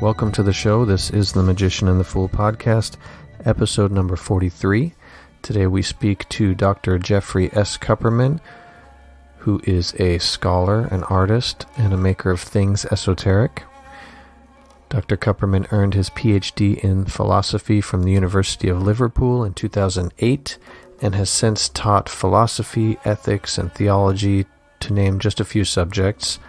Welcome to the show. This is the Magician and the Fool podcast, episode number 43. Today we speak to Dr. Jeffrey S. Kupperman, who is a scholar, an artist, and a maker of things esoteric. Dr. Kupperman earned his PhD in philosophy from the University of Liverpool in 2008 and has since taught philosophy, ethics, and theology, to name just a few subjects,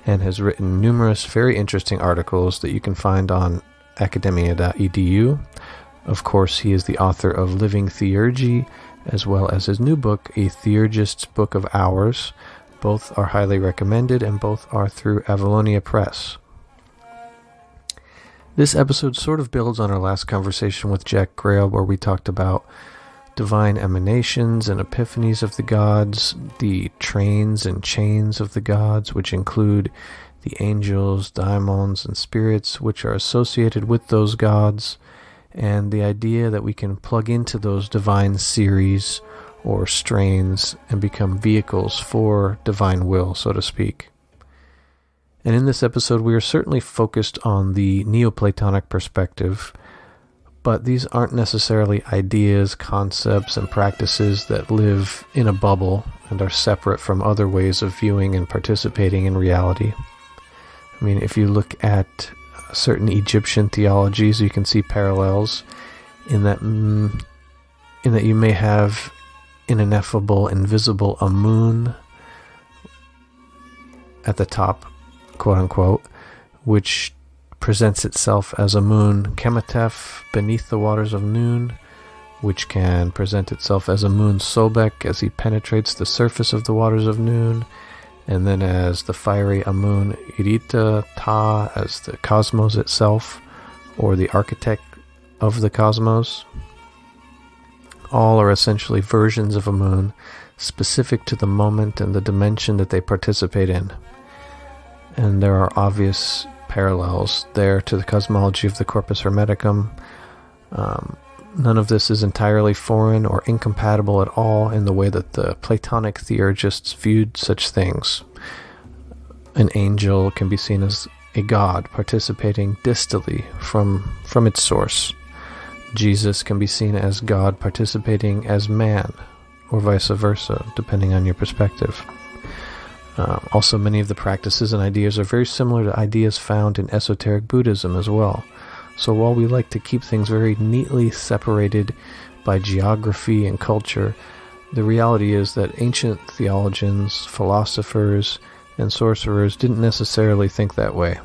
and has written numerous very interesting articles that you can find on academia.edu. Of course, he is the author of Living Theurgy, as well as his new book, A Theurgist's Book of Hours. Both are highly recommended, and both are through Avalonia Press. This episode sort of builds on our last conversation with Jack Grail, where we talked about divine emanations and epiphanies of the gods, the trains and chains of the gods, which include the angels, daimons, and spirits which are associated with those gods, and the idea that we can plug into those divine series or strains and become vehicles for divine will, so to speak. And in this episode, we are certainly focused on the Neoplatonic perspective, but these aren't necessarily ideas, concepts, and practices that live in a bubble and are separate from other ways of viewing and participating in reality. I mean, if you look at certain Egyptian theologies, you can see parallels in that you may have an ineffable, invisible Amun at the top, quote-unquote, which presents itself as a moon Kemetef beneath the waters of Nun, which can present itself as a moon Sobek as he penetrates the surface of the waters of Nun, and then as the fiery Amun Irita Ta as the cosmos itself, or the architect of the cosmos. All are essentially versions of a moon, specific to the moment and the dimension that they participate in. And there are obvious parallels there to the cosmology of the Corpus Hermeticum. None of this is entirely foreign or incompatible at all in the way that the Platonic theurgists viewed such things. An angel can be seen as a god participating distally from its source. Jesus can be seen as God participating as man, or vice versa, depending on your perspective. Also, many of the practices and ideas are very similar to ideas found in esoteric Buddhism as well. So while we like to keep things very neatly separated by geography and culture, the reality is that ancient theologians, philosophers, and sorcerers didn't necessarily think that way.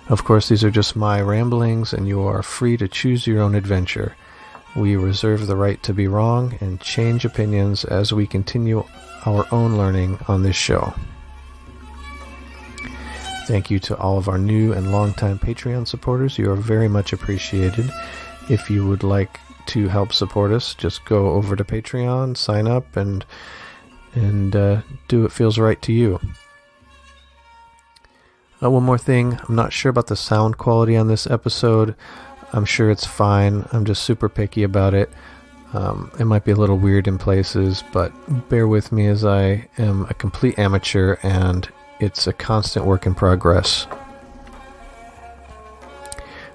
Of course, these are just my ramblings, and you are free to choose your own adventure. We reserve the right to be wrong and change opinions as we continue our own learning on this show. Thank you to all of our new and longtime Patreon supporters. You are very much appreciated. If you would like to help support us, just go over to Patreon, sign up, and do what feels right to you. One more thing, I'm not sure about the sound quality on this episode. I'm sure it's fine. I'm just super picky about it. It might be a little weird in places, but bear with me as I am a complete amateur and it's a constant work in progress.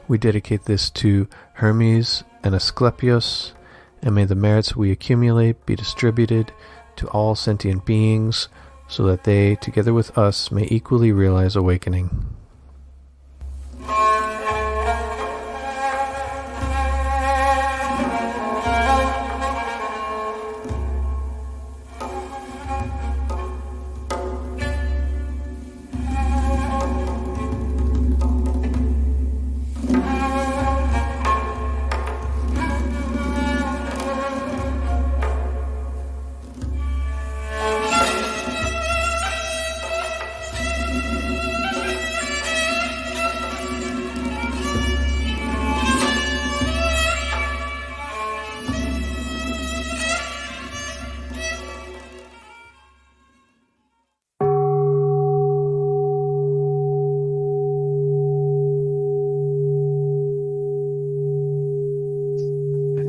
We dedicate this to Hermes and Asclepius, and may the merits we accumulate be distributed to all sentient beings so that they, together with us, may equally realize awakening.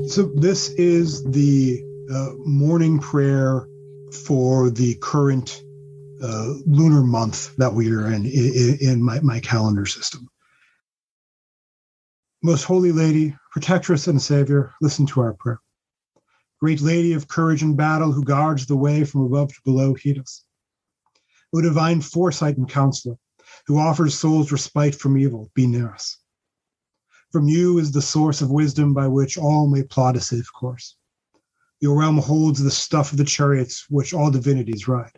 So this is the morning prayer for the current lunar month that we are in my calendar system. Most Holy Lady, Protectress and Savior, listen to our prayer. Great Lady of courage in battle, who guards the way from above to below, heed us. O divine foresight and counselor, who offers souls respite from evil, be near us. From you is the source of wisdom by which all may plot a safe course. Your realm holds the stuff of the chariots which all divinities ride.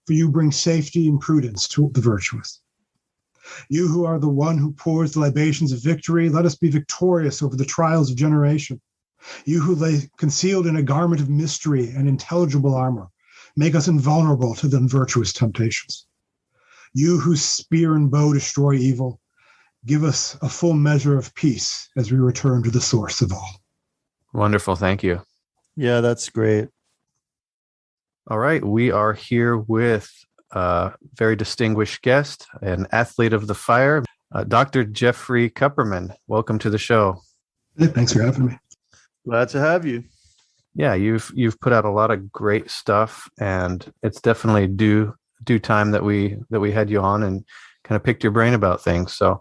For you bring safety and prudence to the virtuous. You who are the one who pours the libations of victory, let us be victorious over the trials of generation. You who lay concealed in a garment of mystery and intelligible armor, make us invulnerable to the unvirtuous temptations. You whose spear and bow destroy evil, give us a full measure of peace as we return to the source of all. Wonderful. Thank you. Yeah, that's great. All right. We are here with a very distinguished guest, an athlete of the fire, Dr. Jeffrey Kupperman. Welcome to the show. Hey, thanks for having me. Glad to have you. Yeah, you've put out a lot of great stuff, and it's definitely due time that we had you on and kind of picked your brain about things. So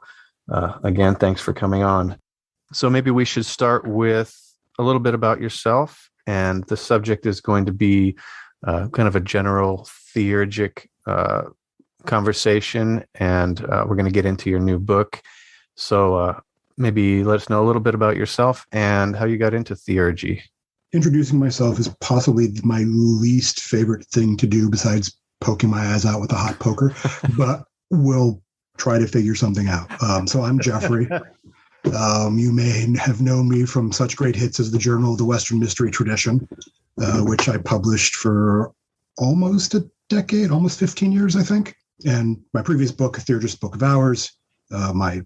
again, thanks for coming on. So maybe we should start with a little bit about yourself, and the subject is going to be kind of a general theurgic conversation, and we're going to get into your new book. So maybe let us know a little bit about yourself and how you got into theurgy. Introducing myself is possibly my least favorite thing to do besides poking my eyes out with a hot poker, but we'll try to figure something out. So I'm Jeffrey. You may have known me from such great hits as the Journal of the Western Mystery Tradition, which I published for almost a decade, almost 15 years, I think. And my previous book, Theurgic's Book of Hours, my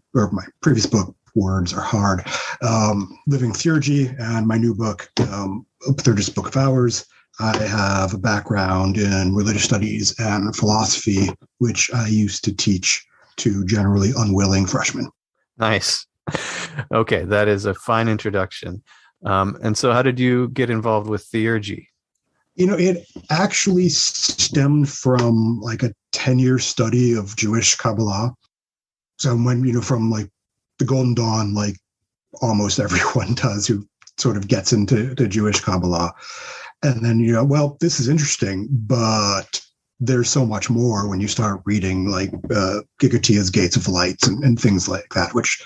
previous book, Words Are Hard, Living Theurgy, and my new book, Theurgic's Book of Hours. I have a background in religious studies and philosophy, which I used to teach to generally unwilling freshmen. Nice. Okay, that is a fine introduction. And so how did you get involved with theurgy? It actually stemmed from like a 10-year study of Jewish Kabbalah. So when, from like the Golden Dawn, like almost everyone does who sort of gets into Jewish Kabbalah. And then, well, this is interesting, but there's so much more when you start reading like Gigatia's Gates of Lights and things like that, which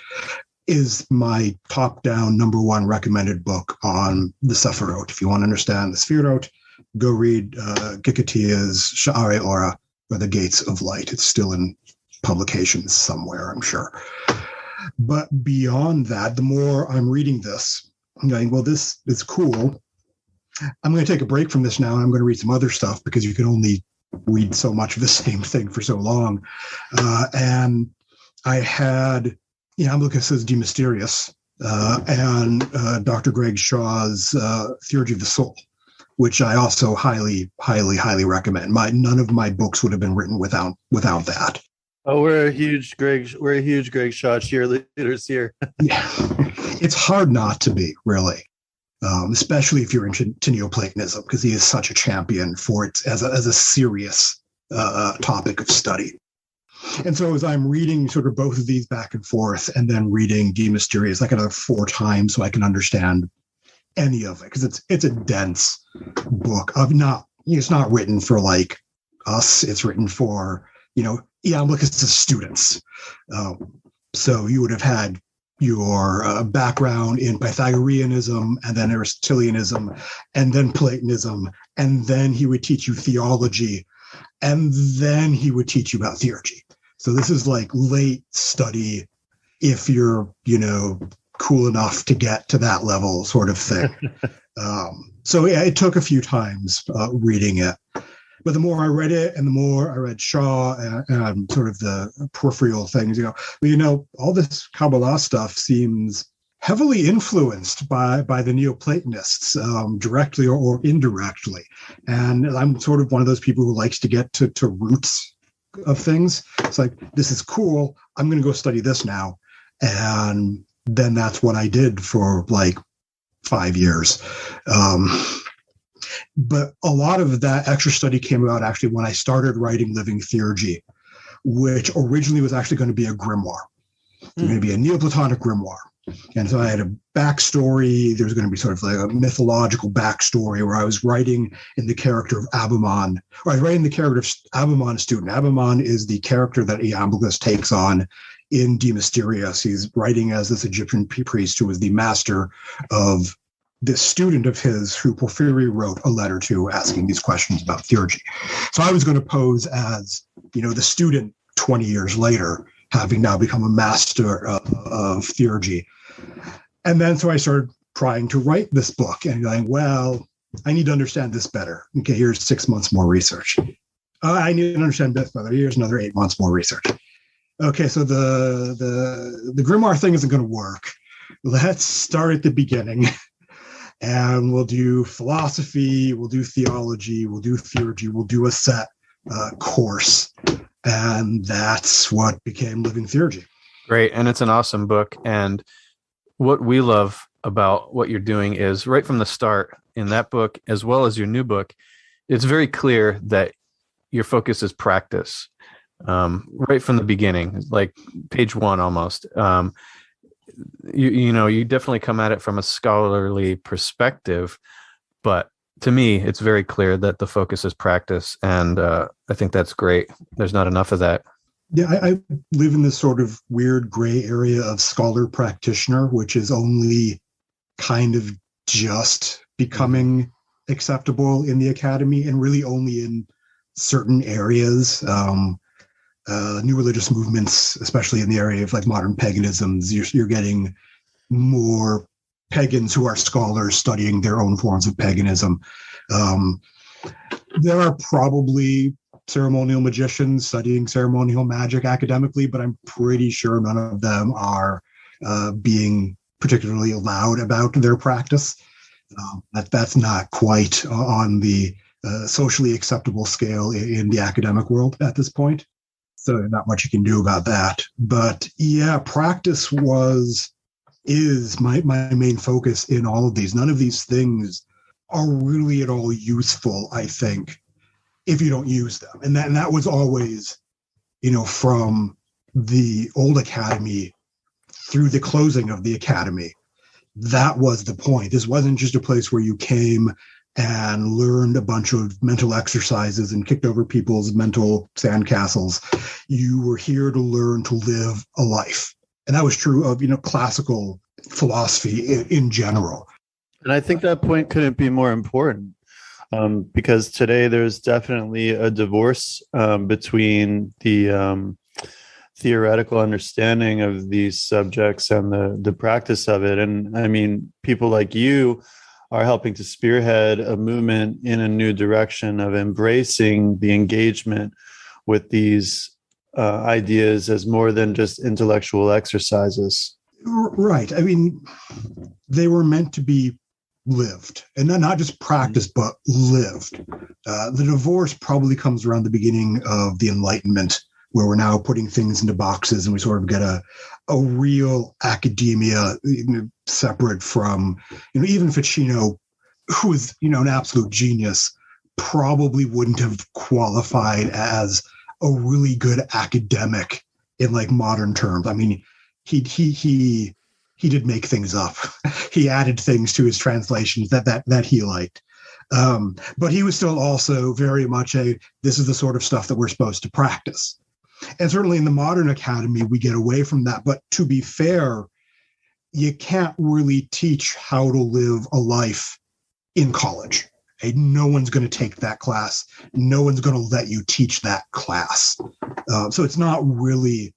is my top-down number one recommended book on the Sephirot. If you want to understand the Sephirot, go read Gigatia's Sha'arei Ora, or the Gates of Light. It's still in publications somewhere, I'm sure. But beyond that, the more I'm reading this, I'm going, well, this is cool. I'm going to take a break from this now, and I'm going to read some other stuff because you can only read so much of the same thing for so long. And I had, Amicus's De Mysteriis and Dr. Greg Shaw's Theurgy of the Soul, which I also highly, highly, highly recommend. None of my books would have been written without that. Oh, we're a huge Greg Shaw cheerleaders here. Yeah, it's hard not to be, really. Especially if you're into Neoplatonism, because he is such a champion for it as a serious topic of study. And so as I'm reading sort of both of these back and forth, and then reading De Mysteriis like another 4 times so I can understand any of it, because it's a dense book of it's not written for like us. It's written for look, it's the students. So you would have had your background in Pythagoreanism, and then Aristotelianism, and then Platonism, and then he would teach you theology, and then he would teach you about theurgy. So this is like late study if you're, cool enough to get to that level sort of thing. So yeah, it took a few times reading it. But the more I read it, and the more I read Shaw and sort of the peripheral things, all this Kabbalah stuff seems heavily influenced by the Neoplatonists, directly or indirectly. And I'm sort of one of those people who likes to get to roots of things. It's like, this is cool. I'm going to go study this now. And then that's what I did for like 5 years. But a lot of that extra study came about actually when I started writing Living Theurgy, which originally was actually going to be a grimoire. maybe a Neoplatonic grimoire. And so I had a backstory. There's going to be sort of like a mythological backstory where I was writing in the character of Abamon, or I was writing the character of Abamon, a student. Abamon is the character that Iamblichus takes on in De Mysteriis. He's writing as this Egyptian priest who was the master of this student of his who Porphyry wrote a letter to asking these questions about theurgy. So I was going to pose as, the student 20 years later, having now become a master of theurgy. And then so I started trying to write this book and going, well, I need to understand this better. Okay, here's 6 months more research. I need to understand this better. Here's another 8 months more research. Okay, so the grimoire thing isn't going to work. Let's start at the beginning. And we'll do philosophy, we'll do theology, we'll do theurgy, we'll do a set course. And that's what became Living Theurgy. Great. And it's an awesome book. And what we love about what you're doing is right from the start in that book, as well as your new book, it's very clear that your focus is practice. Right from the beginning, like page 1 almost. You definitely come at it from a scholarly perspective, but to me, it's very clear that the focus is practice, and I think that's great. There's not enough of that. Yeah, I live in this sort of weird gray area of scholar practitioner, which is only kind of just becoming acceptable in the academy, and really only in certain areas. New religious movements, especially in the area of like modern paganisms, you're getting more pagans who are scholars studying their own forms of paganism. There are probably ceremonial magicians studying ceremonial magic academically, but I'm pretty sure none of them are being particularly loud about their practice. That's not quite on the socially acceptable scale in the academic world at this point. So not much you can do about that. But yeah, practice is my main focus in all of these. None of these things are really at all useful, I think, if you don't use them. And that was always, from the old academy through the closing of the academy. That was the point. This wasn't just a place where you came and learned a bunch of mental exercises and kicked over people's mental sandcastles. You were here to learn to live a life. And that was true of, classical philosophy in general. And I think that point couldn't be more important, because today there's definitely a divorce between the theoretical understanding of these subjects and the practice of it. And I mean, people like you are helping to spearhead a movement in a new direction of embracing the engagement with these ideas as more than just intellectual exercises. Right. I mean, they were meant to be lived, and not just practiced, but lived. The divorce probably comes around the beginning of the Enlightenment, where we're now putting things into boxes and we sort of get a real academia separate from, even Ficino, who is, an absolute genius, probably wouldn't have qualified as a really good academic in like modern terms. I mean, he did make things up. He added things to his translations that he liked. But he was still also very much this is the sort of stuff that we're supposed to practice. And certainly in the modern academy, we get away from that. But to be fair, you can't really teach how to live a life in college. No one's going to take that class. No one's going to let you teach that class. So it's not really,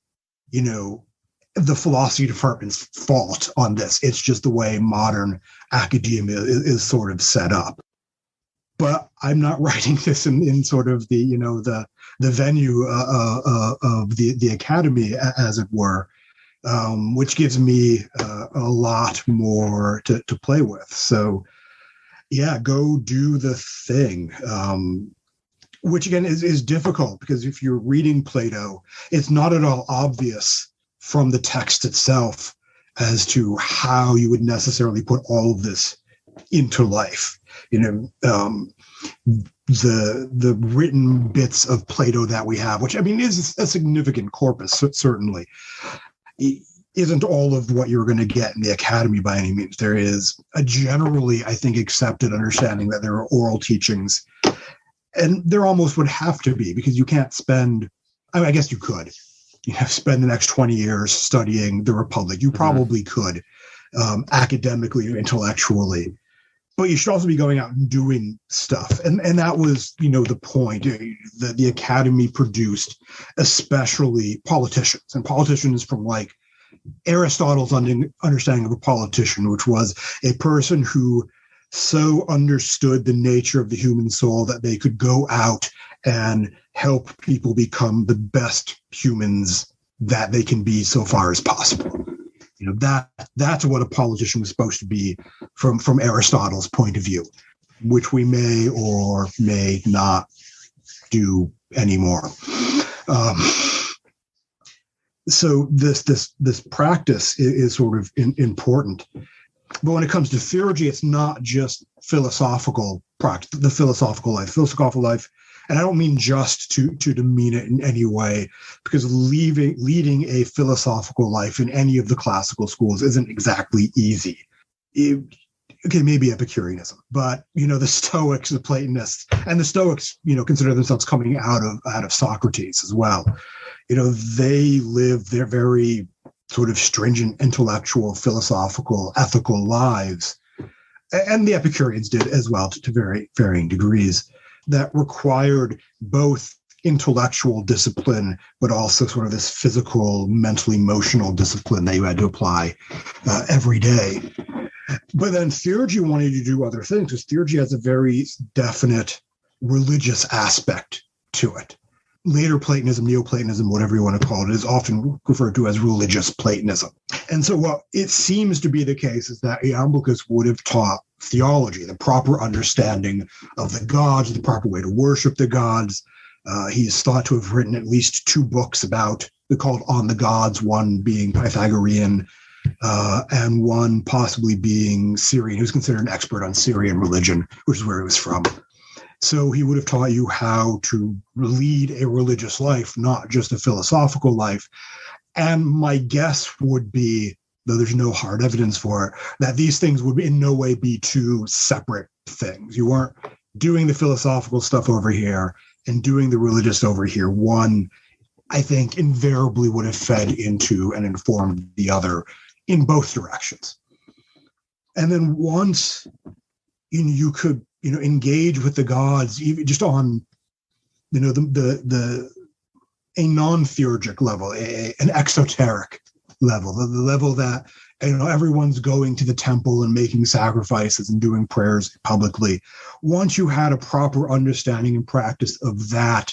the philosophy department's fault on this. It's just the way modern academia is sort of set up. But I'm not writing this in sort of the venue of the academy, as it were, which gives me a lot more to play with. So, yeah, go do the thing, which again is difficult because if you're reading Plato, it's not at all obvious from the text itself as to how you would necessarily put all of this into life. The written bits of Plato that we have, which I mean is a significant corpus, certainly. isn't all of what you're going to get in the academy by any means. There is a generally, I think, accepted understanding that there are oral teachings, and there almost would have to be, because you can't spend, I guess you could, spend the next 20 years studying the Republic. You probably could, academically or intellectually, but you should also be going out and doing stuff. And that was, the point that the academy produced, especially politicians, and politicians from like Aristotle's understanding of a politician, which was a person who so understood the nature of the human soul that they could go out and help people become the best humans that they can be so far as possible. That's what a politician was supposed to be from Aristotle's point of view, which we may or may not do anymore. So this practice is sort of important. But when it comes to theurgy, it's not just philosophical practice, the philosophical life. And I don't mean just to demean it in any way, because leading a philosophical life in any of the classical schools isn't exactly easy. Maybe Epicureanism, but the Stoics, the Platonists, and the Stoics, consider themselves coming out of Socrates as well. They live their very sort of stringent intellectual, philosophical, ethical lives, and the Epicureans did as well to varying degrees, that required both intellectual discipline, but also sort of this physical, mental, emotional discipline that you had to apply every day. But then Theurgy wanted to do other things, because Theurgy has a very definite religious aspect to it. Later Platonism, Neoplatonism, whatever you want to call it, is often referred to as religious Platonism. And so what it seems to be the case is that Iamblichus would have taught theology, the proper understanding of the gods, the proper way to worship the gods. He's thought to have written at least 2 books called On the Gods, one being Pythagorean, and one possibly being Syrian. He was considered an expert on Syrian religion, which is where he was from. So he would have taught you how to lead a religious life, not just a philosophical life. And my guess would be, though there's no hard evidence for it, that these things would in no way be 2 separate things. You weren't doing the philosophical stuff over here and doing the religious over here. One, I think, invariably would have fed into and informed the other in both directions. And then once you could engage with the gods, even just on, a non-theurgic level, an exoteric level, the level that, everyone's going to the temple and making sacrifices and doing prayers publicly. Once you had a proper understanding and practice of that,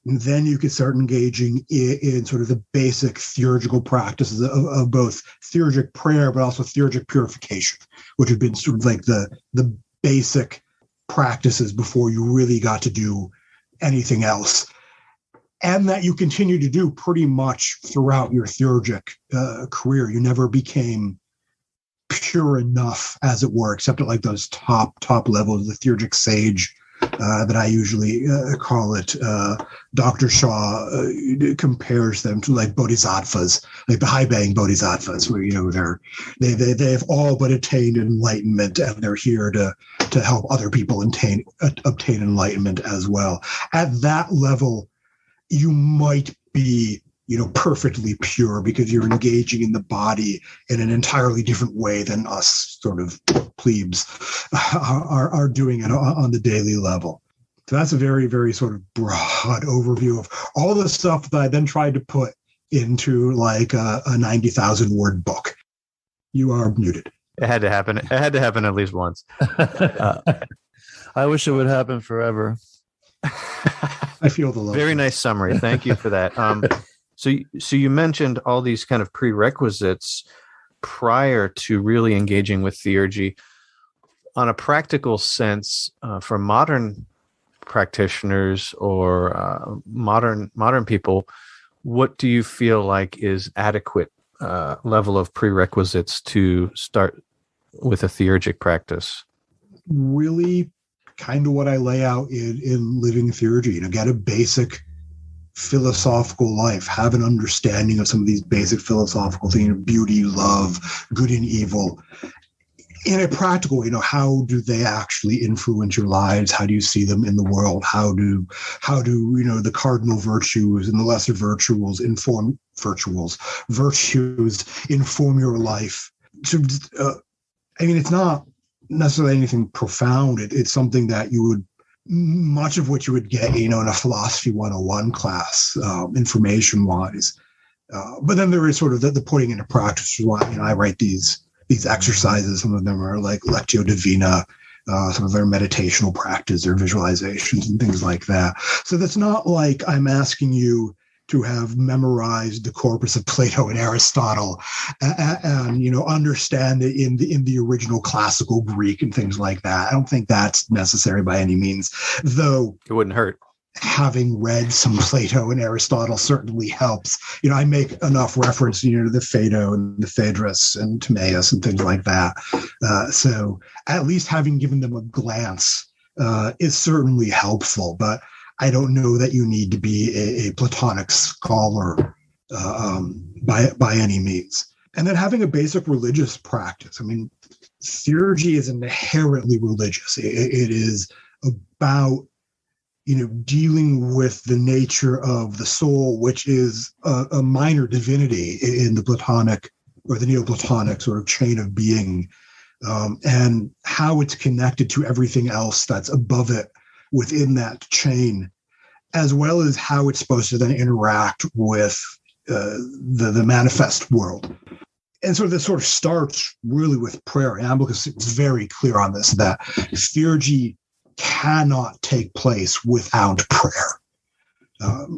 then you could start engaging in sort of the basic theurgical practices of both theurgic prayer, but also theurgic purification, which have been sort of like the basic practices before you really got to do anything else. And that you continue to do pretty much throughout your theurgic career. You never became pure enough, as it were, except at like those top levels, the theurgic sage, that I usually call it. Dr. Shaw compares them to like bodhisattvas, like the high-baying bodhisattvas, where they have all but attained enlightenment, and they're here to help other people obtain enlightenment as well. At that level, you might be perfectly pure, because you're engaging in the body in an entirely different way than us sort of plebes are doing it on the daily level. So that's a very, very sort of broad overview of all the stuff that I then tried to put into like a 90,000 word book. You are muted. It had to happen. It had to happen at least once. I wish it would happen forever. I feel the love. Very nice summary. Thank you for that. So you mentioned all these kind of prerequisites prior to really engaging with theurgy. On a practical sense, for modern practitioners or modern people, what do you feel like is adequate level of prerequisites to start with a theurgic practice? Really kind of what I lay out in Living Theurgy. Get a basic philosophical life, have an understanding of some of these basic philosophical things, beauty, love, good and evil, in a practical way. How do they actually influence your lives? How do you see them in the world? How do the cardinal virtues and the lesser virtues inform your life? So, it's not necessarily anything profound. It's something that much of what you would get, in a philosophy 101 class, information-wise. But then there is sort of the putting into practice. I write these exercises. Some of them are like Lectio Divina, some of their meditational practice or visualizations and things like that. So that's not like I'm asking you to have memorized the corpus of Plato and Aristotle and understand it in the original classical Greek and things like that. I don't think that's necessary by any means, though it wouldn't hurt. Having read some Plato and Aristotle certainly helps. I make enough reference, to the Phaedo and the Phaedrus and Timaeus and things like that. So at least having given them a glance is certainly helpful, but I don't know that you need to be a Platonic scholar by any means. And then having a basic religious practice. Theurgy is inherently religious. It is about dealing with the nature of the soul, which is a minor divinity in the Platonic or the Neoplatonic sort of chain of being, and how it's connected to everything else that's above it within that chain, as well as how it's supposed to then interact with the manifest world. And so this sort of starts really with prayer. Iamblichus is very clear on this, that Theurgy cannot take place without prayer.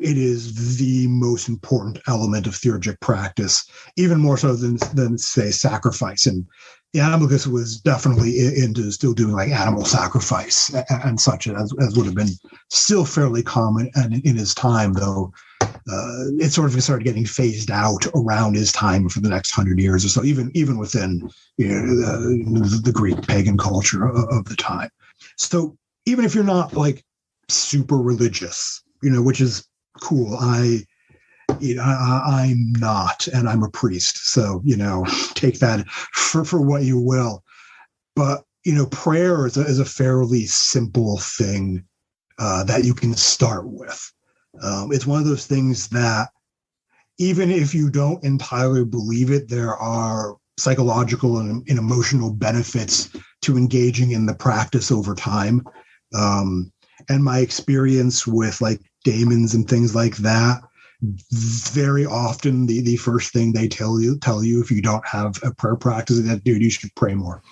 It is the most important element of Theurgic practice, even more so than say, sacrifice. And Iamblichus was definitely into still doing like animal sacrifice and such, as would have been still fairly common and in his time, though it sort of started getting phased out around his time for the next 100 years or so, even within the Greek pagan culture of the time. So even if you're not like super religious, which is cool, I'm not, and I'm a priest. So, take that for what you will. But, prayer is a fairly simple thing that you can start with. It's one of those things that even if you don't entirely believe it, there are psychological and emotional benefits to engaging in the practice over time. And my experience with like daemons and things like that, very often the first thing they tell you if you don't have a prayer practice is that, dude, you should pray more.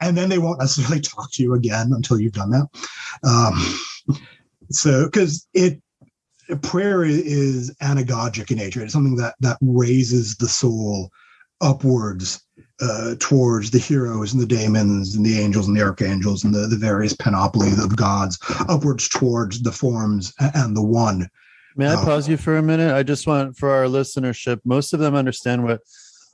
And then they won't necessarily talk to you again until you've done that. So because prayer is anagogic in nature. It's something that raises the soul upwards towards the heroes and the daemons and the angels and the archangels and the various panoplies of gods, upwards towards the forms and the one. May I pause you for a minute? I just want, for our listenership, most of them understand what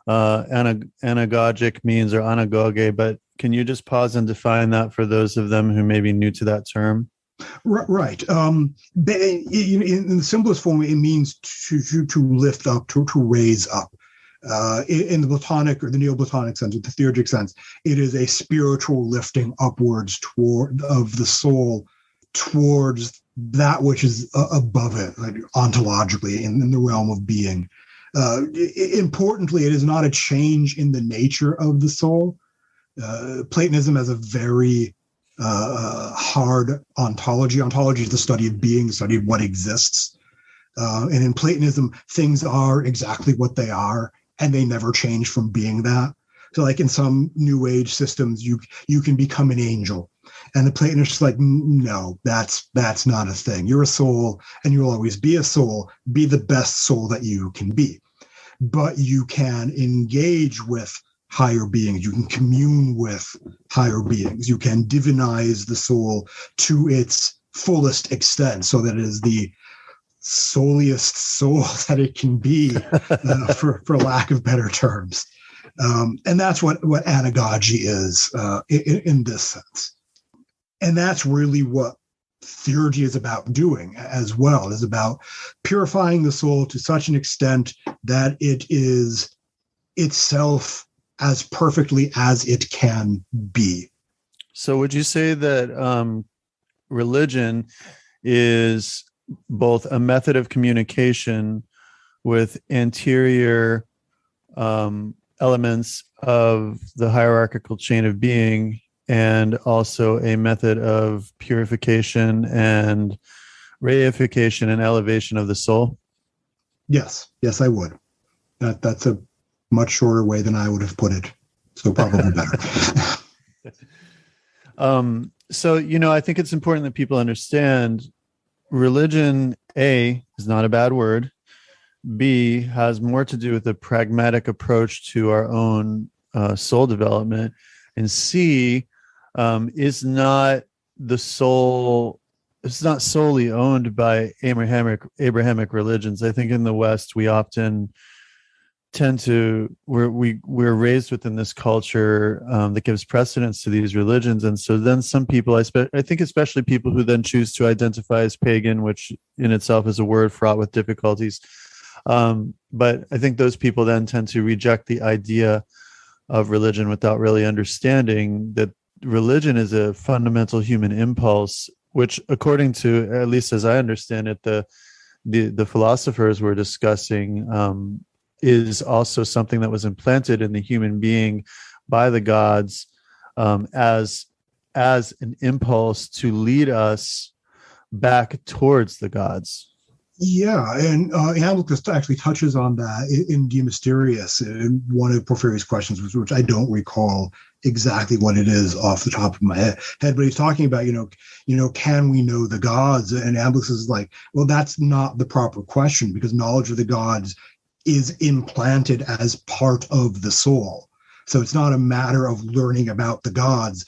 anagogic means, or anagoge, but can you just pause and define that for those of them who may be new to that term? Right. In the simplest form, it means to lift up, to raise up. In the Platonic or the Neoplatonic sense, or the Theurgic sense, it is a spiritual lifting upwards of the soul towards that which is above it, like ontologically in the realm of being. Importantly, it is not a change in the nature of the soul. Platonism has a very hard ontology. Ontology is the study of being, the study of what exists. And in Platonism, things are exactly what they are, and they never change from being that. So like in some New Age systems, you can become an angel. And the Platonists are like, no, that's not a thing. You're a soul, and you'll always be a soul. Be the best soul that you can be. But you can engage with higher beings. You can commune with higher beings. You can divinize the soul to its fullest extent, so that it is the souliest soul that it can be, for lack of better terms. And that's what anagogy is in this sense. And that's really what theurgy is about doing as well. It is about purifying the soul to such an extent that it is itself as perfectly as it can be. So would you say that religion is both a method of communication with anterior elements of the hierarchical chain of being, and also a method of purification and reification and elevation of the soul? Yes, I would. That's a much shorter way than I would have put it, so probably better. So, I think it's important that people understand religion, A, is not a bad word. B, has more to do with a pragmatic approach to our own soul development. And C, is not the soul. It's not solely owned by Abrahamic religions. I think in the West, we often tend to, we're raised within this culture that gives precedence to these religions. And so then some people, I think especially people who then choose to identify as pagan, which in itself is a word fraught with difficulties. But I think those people then tend to reject the idea of religion without really understanding that religion is a fundamental human impulse, which, according to, at least as I understand it, the philosophers were discussing, is also something that was implanted in the human being by the gods as an impulse to lead us back towards the gods. Yeah, and Iamblichus actually touches on that in De Mysteriis, in one of Porphyry's questions, which I don't recall exactly what it is off the top of my head, but he's talking about, can we know the gods? And Iamblichus is like, well, that's not the proper question, because knowledge of the gods is implanted as part of the soul. So it's not a matter of learning about the gods.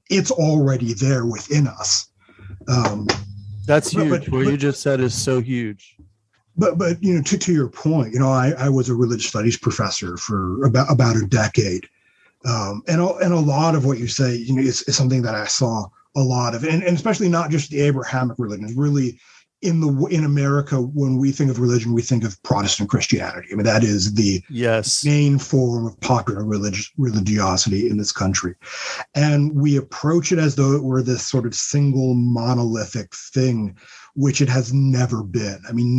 It's already there within us. That's huge. What you just said is so huge. But to your point, I was a religious studies professor for about a decade. And a lot of what you say, is something that I saw a lot of, and especially not just the Abrahamic religions, really in America, when we think of religion, we think of Protestant Christianity. I mean, that is the main form of popular religiosity in this country. And we approach it as though it were this sort of single monolithic thing, which it has never been. I mean,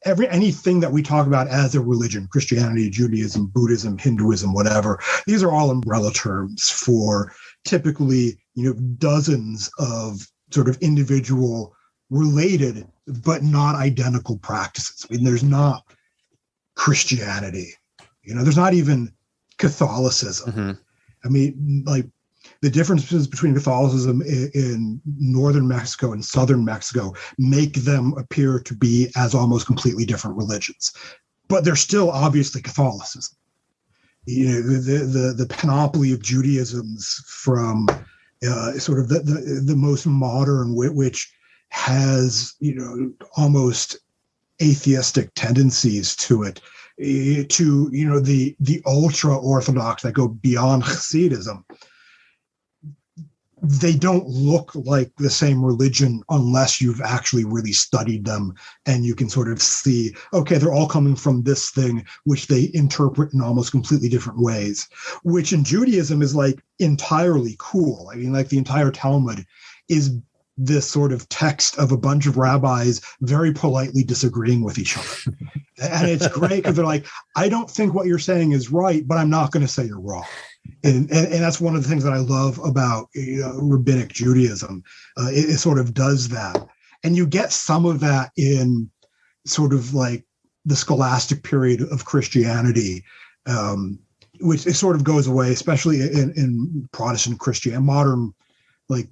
anything that we talk about as a religion, Christianity, Judaism, Buddhism, Hinduism, whatever, these are all umbrella terms for typically, dozens of sort of individual related but not identical practices. I mean, there's not Christianity, there's not even Catholicism. Mm-hmm. I mean, like, the differences between Catholicism in northern Mexico and southern Mexico make them appear to be as almost completely different religions, but they're still obviously Catholicism. The panoply of Judaisms from sort of the most modern, which has almost atheistic tendencies to it, to the ultra orthodox that go beyond Hasidism. They don't look like the same religion unless you've actually really studied them, and you can sort of see, okay, they're all coming from this thing, which they interpret in almost completely different ways, which in Judaism is like entirely cool. I mean, like, the entire Talmud is this sort of text of a bunch of rabbis very politely disagreeing with each other. And it's great because they're like, I don't think what you're saying is right, but I'm not going to say you're wrong. And that's one of the things that I love about rabbinic Judaism. It sort of does that. And you get some of that in sort of like the scholastic period of Christianity, which it sort of goes away, especially in Protestant Christianity, modern, like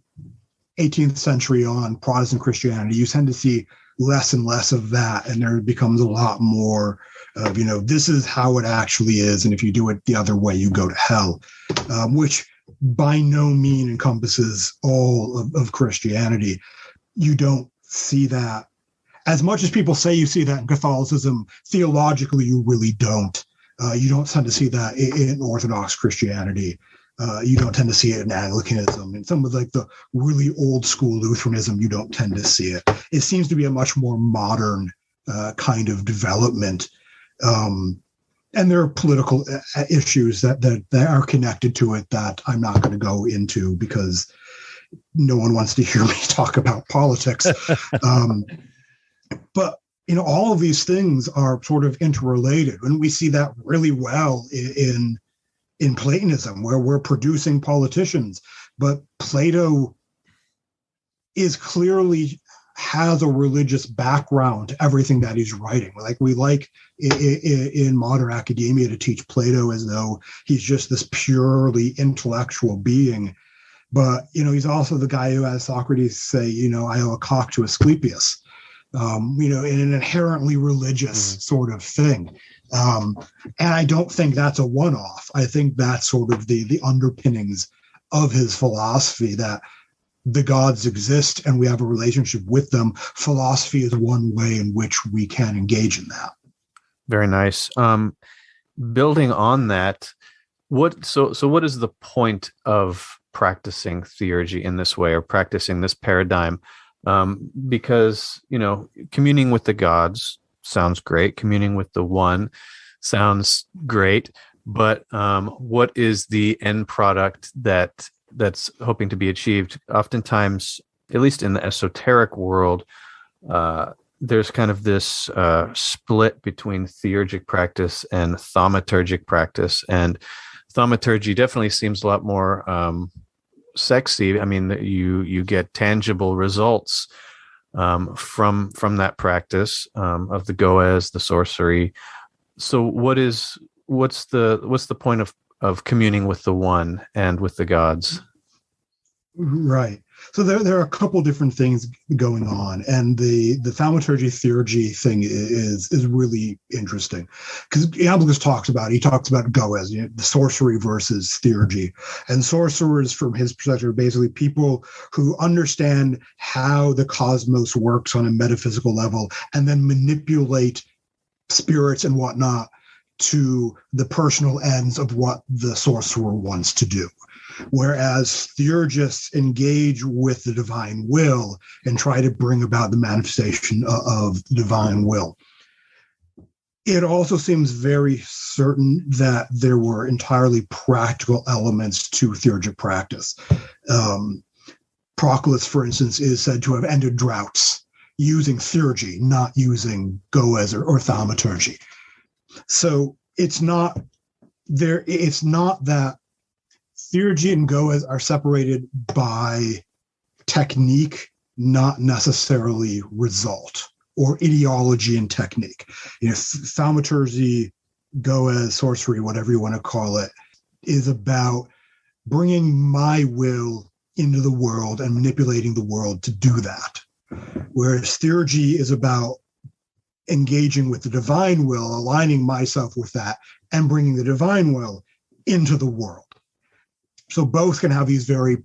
18th century on Protestant Christianity. You tend to see less and less of that, and there becomes a lot more of, this is how it actually is, and if you do it the other way, you go to hell, which by no means encompasses all of Christianity. You don't see that. As much as people say you see that in Catholicism, theologically, you really don't. You don't tend to see that in Orthodox Christianity. You don't tend to see it in Anglicanism. And some of like the really old school Lutheranism, you don't tend to see it. It seems to be a much more modern kind of development. And there are political issues that are connected to it that I'm not going to go into because no one wants to hear me talk about politics. But, all of these things are sort of interrelated. And we see that really well in Platonism, where we're producing politicians. But Plato clearly has a religious background to everything that he's writing. We like in modern academia to teach Plato as though he's just this purely intellectual being. But, he's also the guy who has Socrates say, I owe a cock to Asclepius, in an inherently religious sort of thing. And I don't think that's a one-off. I think that's sort of the underpinnings of his philosophy, that the gods exist and we have a relationship with them. Philosophy is one way in which we can engage in that. Very nice. Building on that, what is the point of practicing theurgy in this way, or practicing this paradigm? Because, communing with the gods sounds great. Communing with the one sounds great. But what is the end product that's hoping to be achieved? Oftentimes, at least in the esoteric world, there's kind of this split between theurgic practice and thaumaturgic practice. And thaumaturgy definitely seems a lot more sexy. I mean, you get tangible results from that practice of the goes, the sorcery. So what's the point of communing with the one and with the gods? Right. So there are a couple different things going on, and the thaumaturgy theurgy thing is really interesting, because Iamblichus talks about goes, the sorcery versus theurgy, and sorcerers, from his perspective, are basically people who understand how the cosmos works on a metaphysical level, and then manipulate spirits and whatnot to the personal ends of what the sorcerer wants to do. Whereas theurgists engage with the divine will and try to bring about the manifestation of the divine will. It also seems very certain that there were entirely practical elements to theurgic practice. Proclus, for instance, is said to have ended droughts using theurgy, not using goes or thaumaturgy. So it's not that theurgy and goes are separated by technique, not necessarily result, or ideology and technique. Thaumaturgy, goes, sorcery, whatever you want to call it, is about bringing my will into the world and manipulating the world to do that. Whereas theurgy is about engaging with the divine will, aligning myself with that, and bringing the divine will into the world. So both can have these very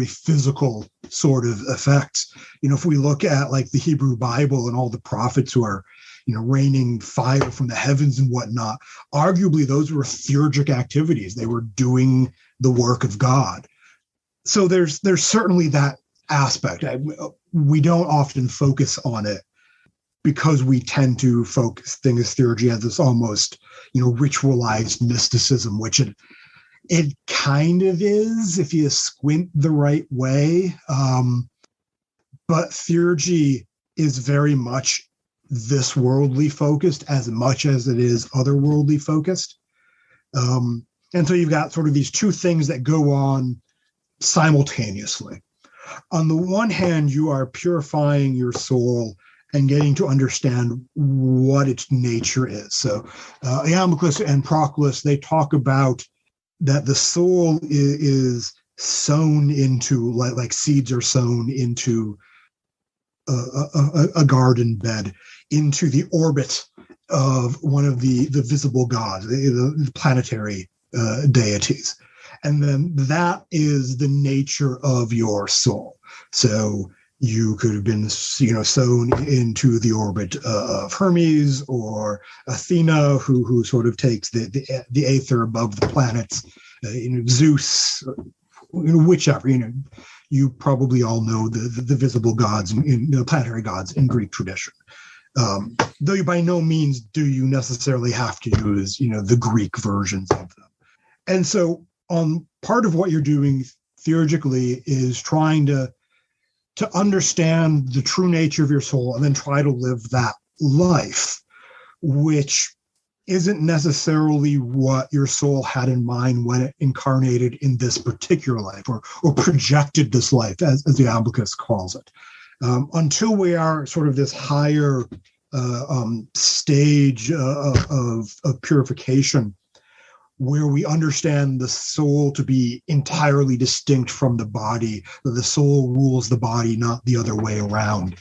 physical sort of effects. If we look at like the Hebrew Bible and all the prophets who are, raining fire from the heavens and whatnot, arguably those were theurgic activities. They were doing the work of God. So there's certainly that aspect. We don't often focus on it because we tend to focus things theurgy as this almost, ritualized mysticism, which it kind of is if you squint the right way. But theurgy is very much this worldly focused as much as it is otherworldly focused. And so you've got sort of these two things that go on simultaneously. On the one hand, you are purifying your soul and getting to understand what its nature is. So Iamblichus and Proclus, they talk about that the soul is sown into, like seeds are sown into a garden bed, into the orbit of one of the visible gods, the planetary deities. And then that is the nature of your soul. So you could have been, sown into the orbit of Hermes or Athena, who sort of takes the aether above the planets Zeus, whichever, you probably all know the visible gods in the planetary gods in Greek tradition. Though you by no means do you necessarily have to use, the Greek versions of them. And so part of what you're doing theurgically is trying to understand the true nature of your soul and then try to live that life, which isn't necessarily what your soul had in mind when it incarnated in this particular life or projected this life, as the Abacus calls it. Until we are sort of this higher stage of purification, where we understand the soul to be entirely distinct from the body, that the soul rules the body, not the other way around.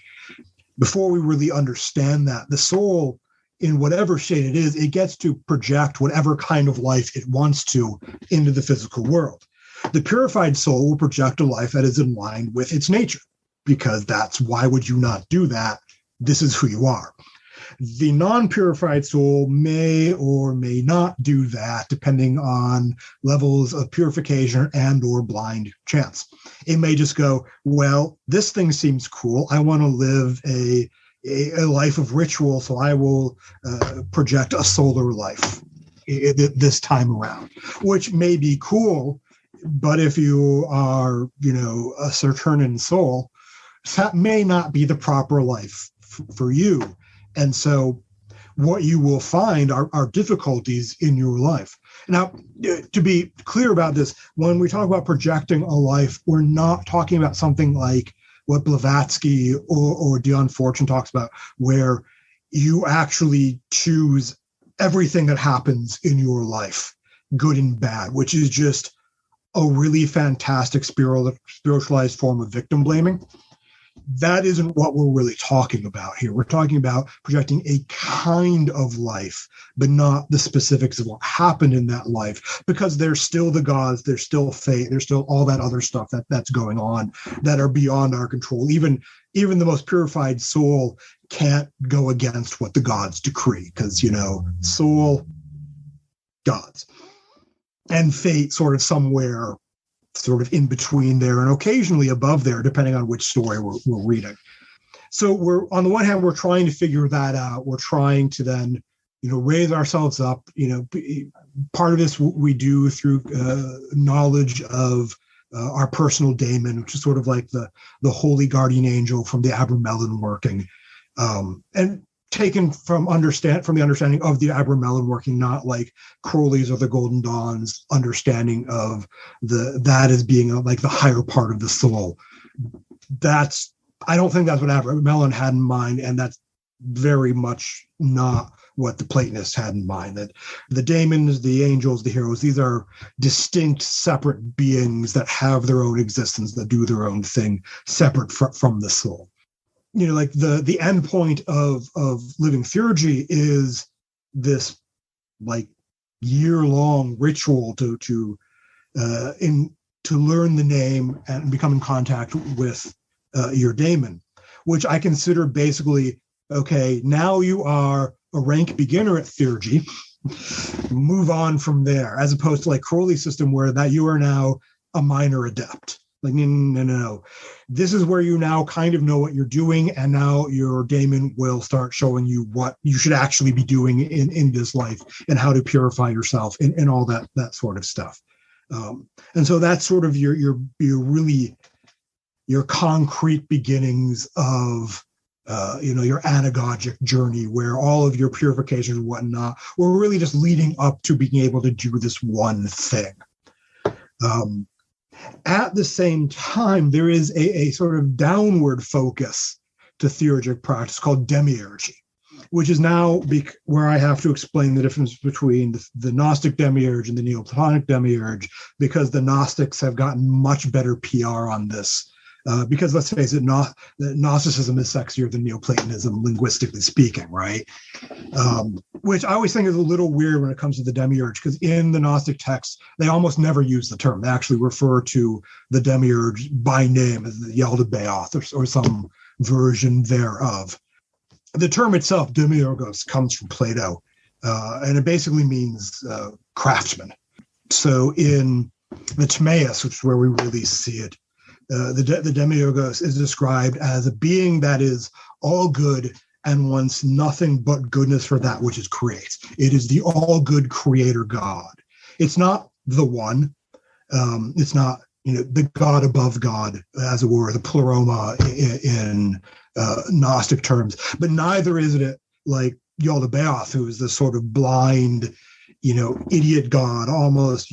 Before we really understand that, the soul, in whatever state it is, it gets to project whatever kind of life it wants to into the physical world. The purified soul will project a life that is in line with its nature, because why would you not do that? This is who you are. The non-purified soul may or may not do that, depending on levels of purification and or blind chance. It may just go, well, this thing seems cool. I want to live a life of ritual, so I will project a solar life this time around, which may be cool. But if you are, a Saturnian soul, that may not be the proper life for you. And so what you will find are difficulties in your life. Now, to be clear about this, when we talk about projecting a life, we're not talking about something like what Blavatsky or Dion Fortune talks about, where you actually choose everything that happens in your life, good and bad, which is just a really fantastic spiritualized form of victim blaming. That isn't what we're really talking about here. We're talking about projecting a kind of life, but not the specifics of what happened in that life, because there's still the gods, there's still fate, there's still all that other stuff that's going on that are beyond our control. Even the most purified soul can't go against what the gods decree, because, soul, gods, and fate sort of somewhere sort of in between there and occasionally above there, depending on which story we're reading. So on the one hand, we're trying to figure that out. We're trying to then, raise ourselves up. Part of this we do through knowledge of our personal daemon, which is sort of like the holy guardian angel from the Abramelin working, and taken from the understanding of the Abramelin working, not like Crowley's or the Golden Dawn's understanding of that as being like the higher part of the soul. I don't think that's what Abramelin had in mind, and that's very much not what the Platonists had in mind. That the daemons, the angels, the heroes, these are distinct, separate beings that have their own existence, that do their own thing, separate from the soul. Like the end point of living Theurgy is this like year-long ritual to learn the name and become in contact with your daemon, which I consider basically, okay, now you are a rank beginner at Theurgy, move on from there, as opposed to like Crowley's system where that you are now a minor adept. Like, no. This is where you now kind of know what you're doing, and now your daemon will start showing you what you should actually be doing in this life and how to purify yourself and all that sort of stuff. And so that's sort of your concrete beginnings of your anagogic journey, where all of your purifications and whatnot were really just leading up to being able to do this one thing. At the same time, there is a sort of downward focus to theurgic practice called demiurgy, which is now where I have to explain the difference between the Gnostic demiurge and the Neoplatonic demiurge, because the Gnostics have gotten much better PR on this. Because let's face it, Gnosticism is sexier than Neoplatonism, linguistically speaking, right? Which I always think is a little weird when it comes to the demiurge, because in the Gnostic texts, they almost never use the term. They actually refer to the demiurge by name as the Yaldabaoth or some version thereof. The term itself, demiurgos, comes from Plato, and it basically means craftsman. So in the Timaeus, which is where we really see it, the demiurgos is described as a being that is all good and wants nothing but goodness for that which it creates. It is the all-good creator God. It's not the one. It's not, the God above God, as it were, the pleroma in Gnostic terms. But neither is it like Yaldabaoth, who is this sort of blind, idiot God, almost,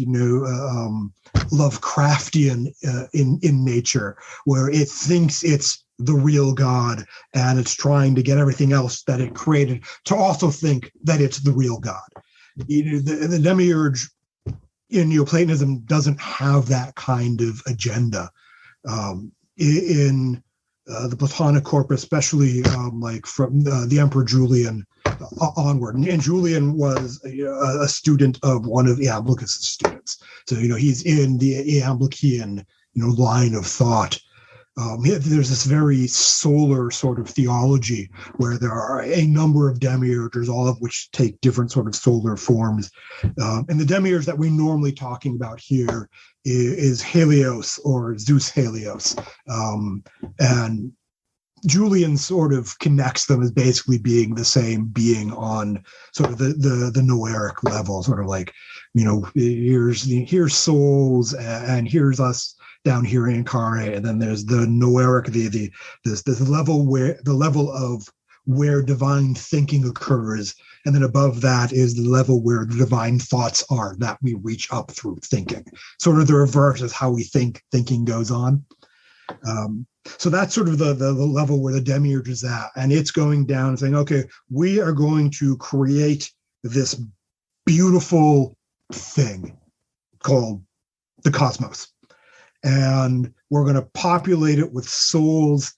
Lovecraftian in nature, where it thinks it's the real God and it's trying to get everything else that it created to also think that it's the real God. The demiurge in Neoplatonism doesn't have that kind of agenda. In the Platonic corpus, especially like from the Emperor Julian onward. And Julian was a student of one of Iamblichus's students. So, he's in the Iamblichian, line of thought. There's this very solar sort of theology where there are a number of demiurges, all of which take different sort of solar forms. And the demiurge that we're normally talking about here is Helios, or Zeus Helios. And Julian sort of connects them as basically being the same being on sort of the noeric level, sort of like, here's souls and here's us down here incarnate, and then there's the noeric, this level of where divine thinking occurs, and then above that is the level where the divine thoughts are that we reach up through thinking. Sort of the reverse is how we think thinking goes on. So that's sort of the level where the demiurge is at, and it's going down and saying, okay, we are going to create this beautiful thing called the cosmos. And we're going to populate it with souls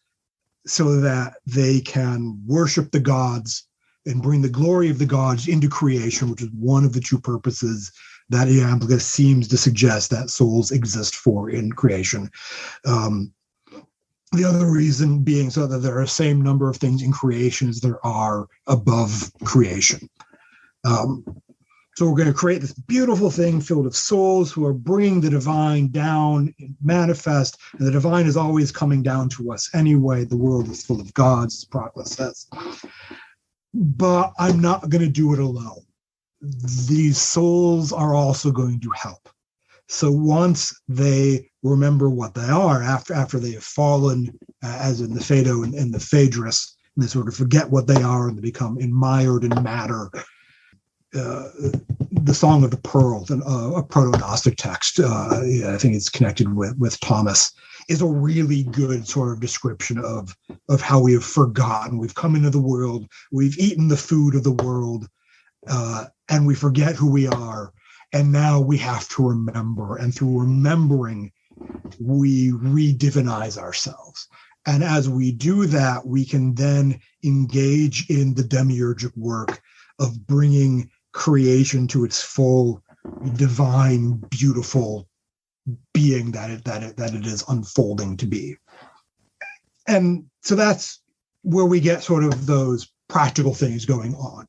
so that they can worship the gods and bring the glory of the gods into creation, which is one of the two purposes that Iamblichus seems to suggest that souls exist for in creation. The other reason being so that there are the same number of things in creation as there are above creation. So we're going to create this beautiful thing filled with souls who are bringing the divine down and manifest, and the divine is always coming down to us anyway. The world is full of gods, as Praxis says. But I'm not going to do it alone. These souls are also going to help. So once they remember what they are, after they have fallen, as in the Phaedo and the Phaedrus, and they sort of forget what they are and they become enmired in matter, the Song of the Pearl, a proto-Gnostic text, I think it's connected with Thomas, is a really good sort of description of how we have forgotten. We've come into the world, we've eaten the food of the world, and we forget who we are. And now we have to remember, and through remembering, we redivinize ourselves. And as we do that, we can then engage in the demiurgic work of bringing creation to its full divine, beautiful being that it is unfolding to be. And so that's where we get sort of those practical things going on,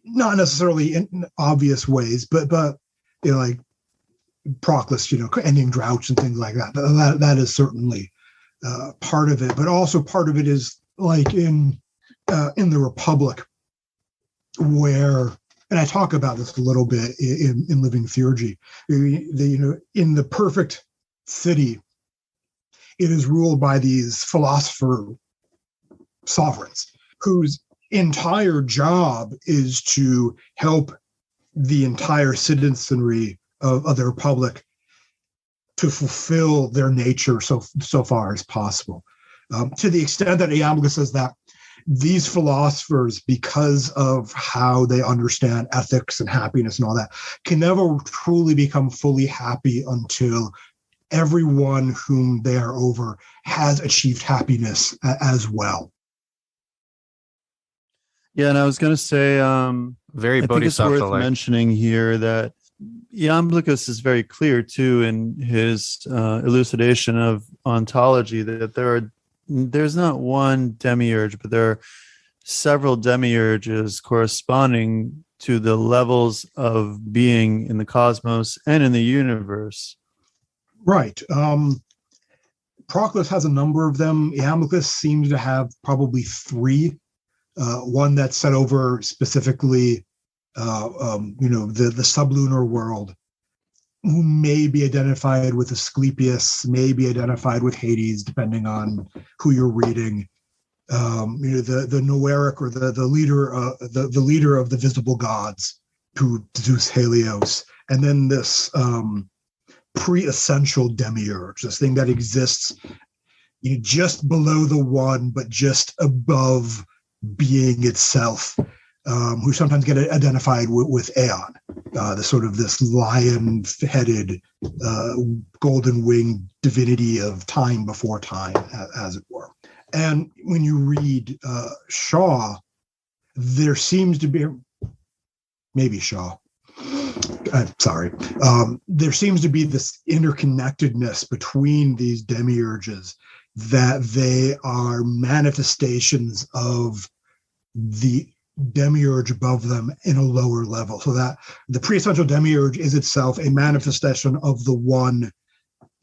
not necessarily in obvious ways, but like Proclus, ending droughts and things like that. That is certainly part of it, but also part of it is like in the Republic, where, and I talk about this a little bit in Living Theurgy, in the perfect city, it is ruled by these philosopher sovereigns whose entire job is to help the entire citizenry of the Republic to fulfill their nature so far as possible. To the extent that Iamblichus says that these philosophers, because of how they understand ethics and happiness and all that, can never truly become fully happy until everyone whom they are over has achieved happiness as well. Yeah, and I was going to say, very I think it's worth bodhisattva-like. mentioning here that Iamblichus is very clear too in his elucidation of ontology that there's not one demiurge, but there are several demiurges corresponding to the levels of being in the cosmos and in the universe. Right. Proclus has a number of them. Iamblichus seems to have probably three. One that's set over specifically, the sublunar world, who may be identified with Asclepius, may be identified with Hades, depending on who you're reading. The Noeric, or the leader of the visible gods, who Zeus Helios, and then this pre-essential demiurge, this thing that exists just below the one, but just above being itself, who sometimes get identified with Aeon, this lion-headed, golden-winged divinity of time before time, as it were. And when you read Shaw, there seems to be, maybe Shaw, there seems to be this interconnectedness between these demiurges, that they are manifestations of the demiurge above them in a lower level. So that the pre-essential demiurge is itself a manifestation of the one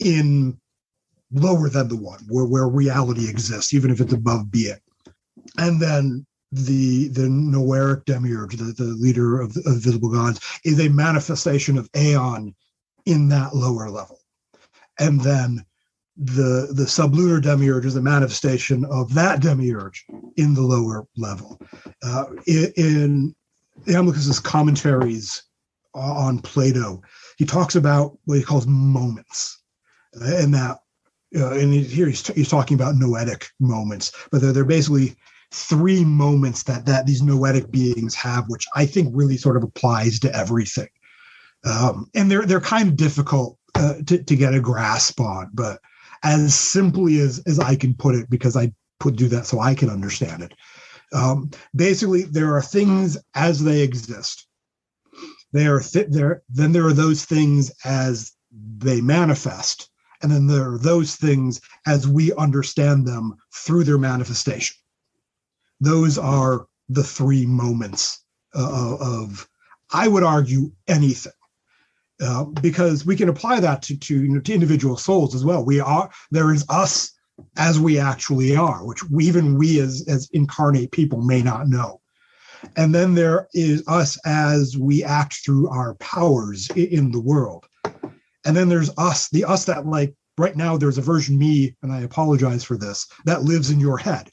in lower than the one, where reality exists, even if it's above being. And then the Noeric demiurge, the leader of the visible gods, is a manifestation of Aeon in that lower level. And then the sublunar demiurge is a manifestation of that demiurge in the lower level. In Iamblichus's commentaries on Plato, he talks about what he calls moments, and that and here he's talking about noetic moments, but they're basically three moments that these noetic beings have, which I think really sort of applies to everything. And they're kind of difficult to get a grasp on, but as simply as I can put it, because I do that so I can understand it. Basically, there are things as they exist. Then there are those things as they manifest, and then there are those things as we understand them through their manifestation. Those are the three moments of, I would argue, anything. Because we can apply that to individual souls as well. There is us as we actually are, which even we as incarnate people may not know. And then there is us as we act through our powers in the world. And then there's us, the us that, like, right now there's a version me, and I apologize for this, that lives in your head.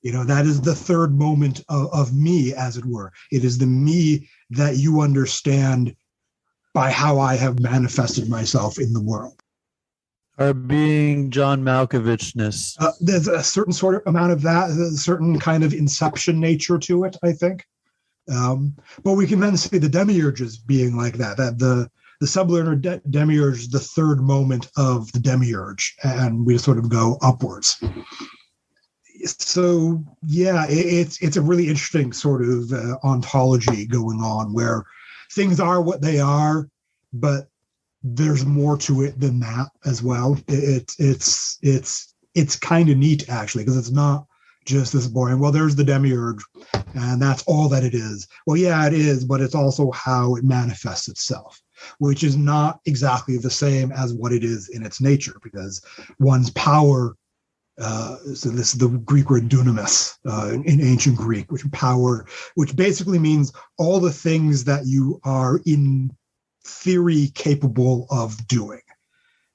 That is the third moment of me, as it were. It is the me that you understand by how I have manifested myself in the world. Our being John Malkovich-ness. There's a certain sort of amount of that, a certain kind of inception nature to it, I think. But we can then see the demiurges being like that the sublunar demiurge is the third moment of the demiurge, and we sort of go upwards. So, yeah, it's a really interesting sort of ontology going on, where things are what they are, but there's more to it than that as well. It's kind of neat, actually, because it's not just this boring, well, there's the demiurge, and that's all that it is. Well, yeah, it is, but it's also how it manifests itself, which is not exactly the same as what it is in its nature, because one's power, so this is the Greek word dunamis in ancient Greek, which basically means all the things that you are in theory capable of doing.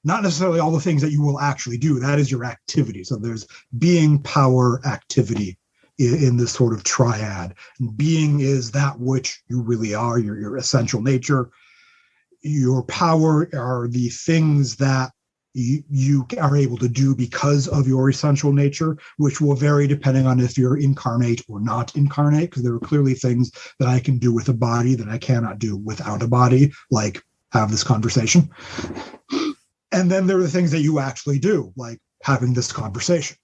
Not necessarily all the things that you will actually do. That is your activity. So there's being, power, activity in this sort of triad. And being is that which you really are, your essential nature. Your power are the things that you are able to do because of your essential nature, which will vary depending on if you're incarnate or not incarnate, because there are clearly things that I can do with a body that I cannot do without a body, like have this conversation. And then there are the things that you actually do, like having this conversation.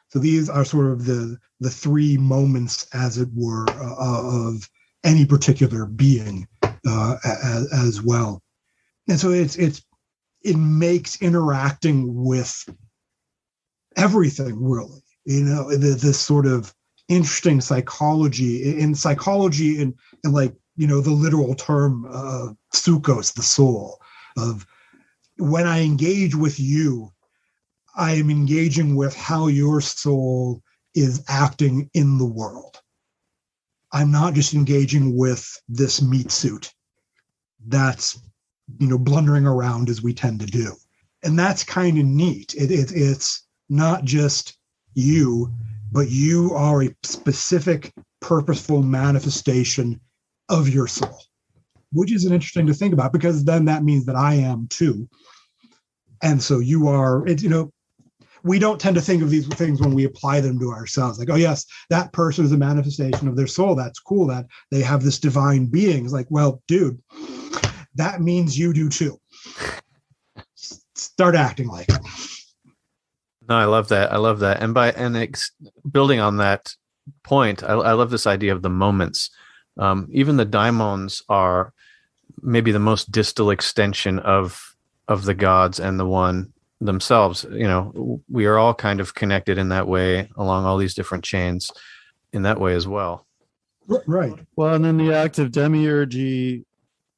So these are sort of the three moments, as it were, of any particular being as well. And so it makes interacting with everything, really, this sort of interesting psychology and like, the literal term psychos, the soul, of when I engage with you, I am engaging with how your soul is acting in the world. I'm not just engaging with this meat suit that's, blundering around as we tend to do. And that's kind of neat. It's not just you, but you are a specific, purposeful manifestation of your soul, which is interesting to think about, because then that means that I am too. And so you are, we don't tend to think of these things when we apply them to ourselves. Like, oh yes, that person is a manifestation of their soul. That's cool that they have this divine being. It's like, well, dude, that means you do too. Start acting like it. No, I love that. And building on that point, I love this idea of the moments. Even the daimons are maybe the most distal extension of the gods and the one themselves. We are all kind of connected in that way along all these different chains in that way as well. Right. Well, and then the act of demiurgy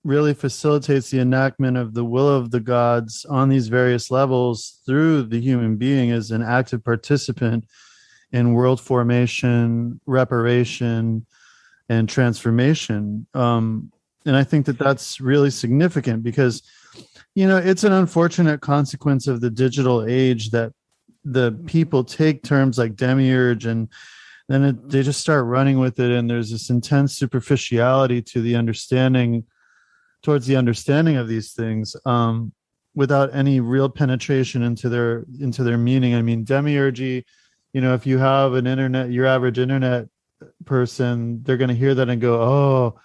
really facilitates the enactment of the will of the gods on these various levels through the human being as an active participant in world formation, reparation, and transformation. And I think that that's really significant because, it's an unfortunate consequence of the digital age that the people take terms like demiurge and then they just start running with it. And there's this intense superficiality to the understanding of these things, without any real penetration into their meaning. I mean, demiurgy, if you have your average internet person, they're going to hear that and go, oh,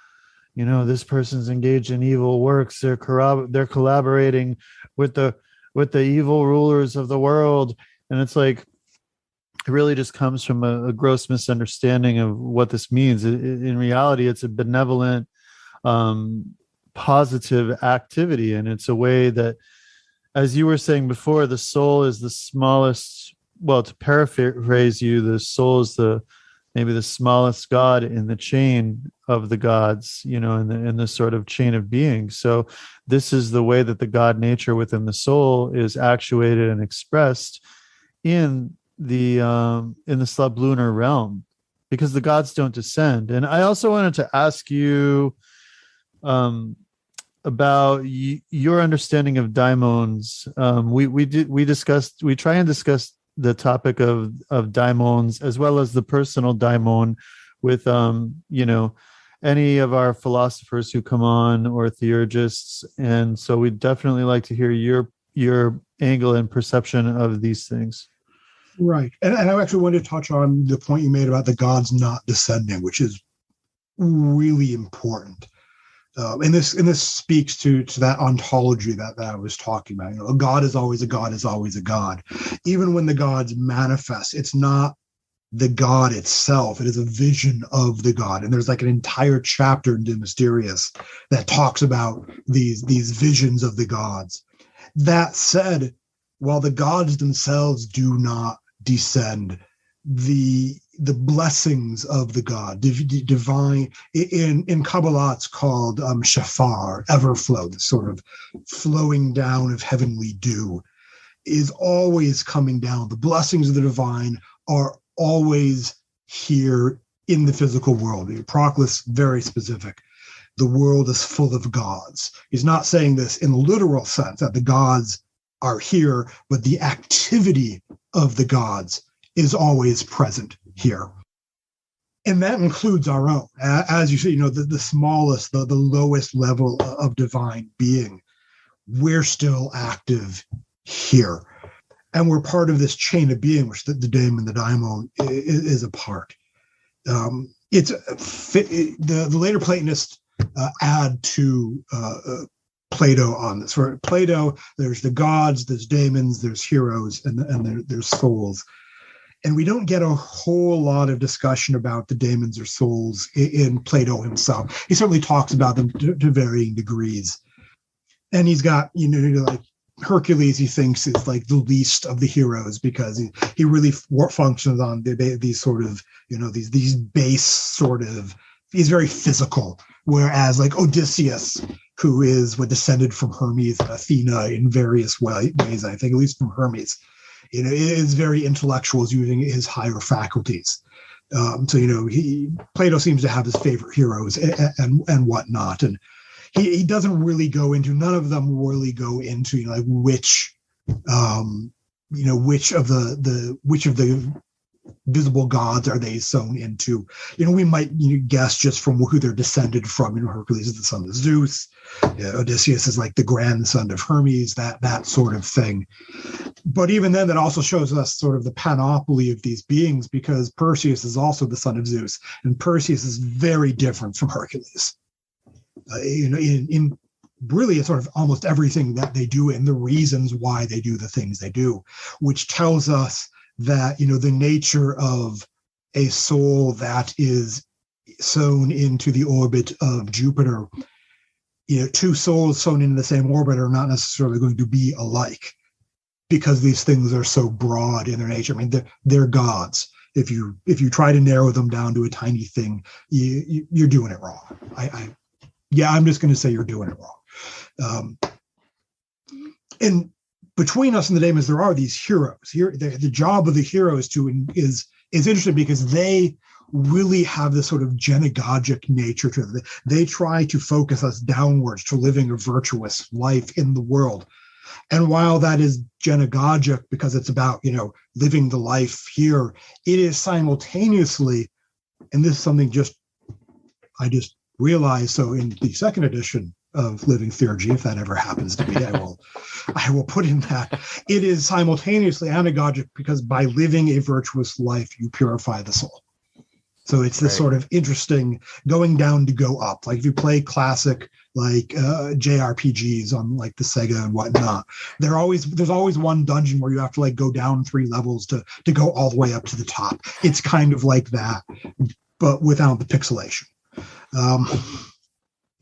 this person's engaged in evil works. They're collaborating with the evil rulers of the world. And it's like, it really just comes from a gross misunderstanding of what this means. In reality, it's a benevolent, positive activity. And it's a way that, as you were saying before, the soul is the smallest, well, to paraphrase you, the soul is maybe the smallest god in the chain of the gods, in the sort of chain of being. So this is the way that the God nature within the soul is actuated and expressed in the sublunar realm, because the gods don't descend. And I also wanted to ask you about your understanding of daimons. We try and discuss the topic of daimons as well as the personal daimon with any of our philosophers who come on or theurgists. And so we'd definitely like to hear your angle and perception of these things. Right. And I actually wanted to touch on the point you made about the gods not descending, which is really important. And this speaks to that ontology that I was talking about. A god is always a god is always a god. Even when the gods manifest, it's not the god itself. It is a vision of the god. And there's like an entire chapter in De Mysteriis that talks about these visions of the gods. That said, while the gods themselves do not descend, the blessings of the god, divine, in Kabbalah it's called shafar, everflow, the sort of flowing down of heavenly dew, is always coming down. The blessings of the divine are always here in the physical world. Proclus, very specific. The world is full of gods. He's not saying this in the literal sense that the gods are here, but the activity of the gods is always present here. And that includes our own. As you say, the smallest, the lowest level of divine being, we're still active here. And we're part of this chain of being, which the daemon, the daimon, is a part. The later Platonists add to Plato on this. For Plato, there's the gods, there's daemons, there's heroes, and there's souls. And we don't get a whole lot of discussion about the daemons or souls in Plato himself. He certainly talks about them to varying degrees. And he's got, like Hercules, he thinks is like the least of the heroes because he really functions on these sort of, these base sort of very physical, whereas like Odysseus, who is what descended from Hermes and Athena in various ways, I think, at least from Hermes, is very intellectual, is using his higher faculties. So, Plato seems to have his favorite heroes and whatnot. And he doesn't really go into, none of them really go into, like which of the visible gods are they sewn into. We might guess just from who they're descended from. Hercules is the son of Zeus. Odysseus is like the grandson of Hermes, that sort of thing. But even then, that also shows us sort of the panoply of these beings, because Perseus is also the son of Zeus, and Perseus is very different from Hercules. In really sort of almost everything that they do and the reasons why they do the things they do, which tells us that, the nature of a soul that is sewn into the orbit of Jupiter, two souls sewn into the same orbit are not necessarily going to be alike, because these things are so broad in their nature. I mean, they're gods. If you try to narrow them down to a tiny thing, you're doing it wrong. I'm just going to say you're doing it wrong. And between us and the daemons, there are these heroes. Here, the job of the heroes is interesting, because they really have this sort of genealogic nature to them. They try to focus us downwards to living a virtuous life in the world. And while that is genealogic, because it's about, living the life here, it is simultaneously, and this is something I just realized, so in the second edition of Living Theurgy, if that ever happens to be, I will put in that it is simultaneously anagogic, because by living a virtuous life, you purify the soul. So it's this sort of interesting going down to go up. Like if you play classic, like JRPGs on like the Sega and whatnot, there's always one dungeon where you have to like go down 3 levels to go all the way up to the top. It's kind of like that, but without the pixelation.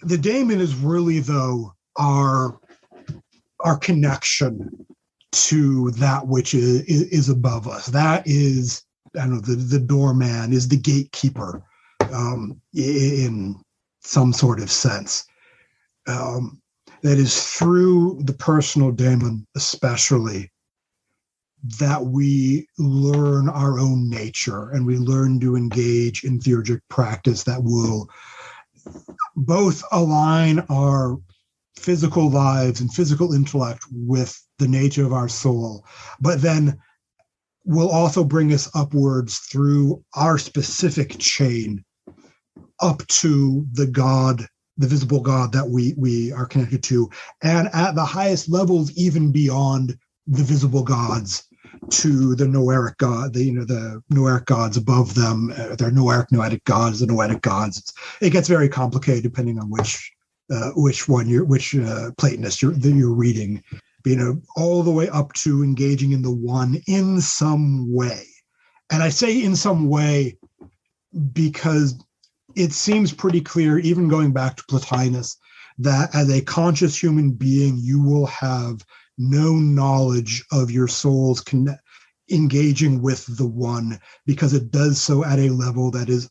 The daemon is really, though, our connection to that which is above us. That is, the doorman, is the gatekeeper, in some sort of sense. That is through the personal daemon, especially, that we learn our own nature, and we learn to engage in theurgic practice that will both align our physical lives and physical intellect with the nature of our soul, but then will also bring us upwards through our specific chain up to the God, the visible God that we are connected to, and at the highest levels, even beyond the visible gods, to the noeric god, the noeric gods above them. They're noeric, noetic gods, the noetic gods. It gets very complicated depending on which Platonist you're reading. All the way up to engaging in the one in some way. And I say in some way because it seems pretty clear, even going back to Plotinus, that as a conscious human being, you will have no knowledge of your soul's engaging with the one, because it does so at a level that is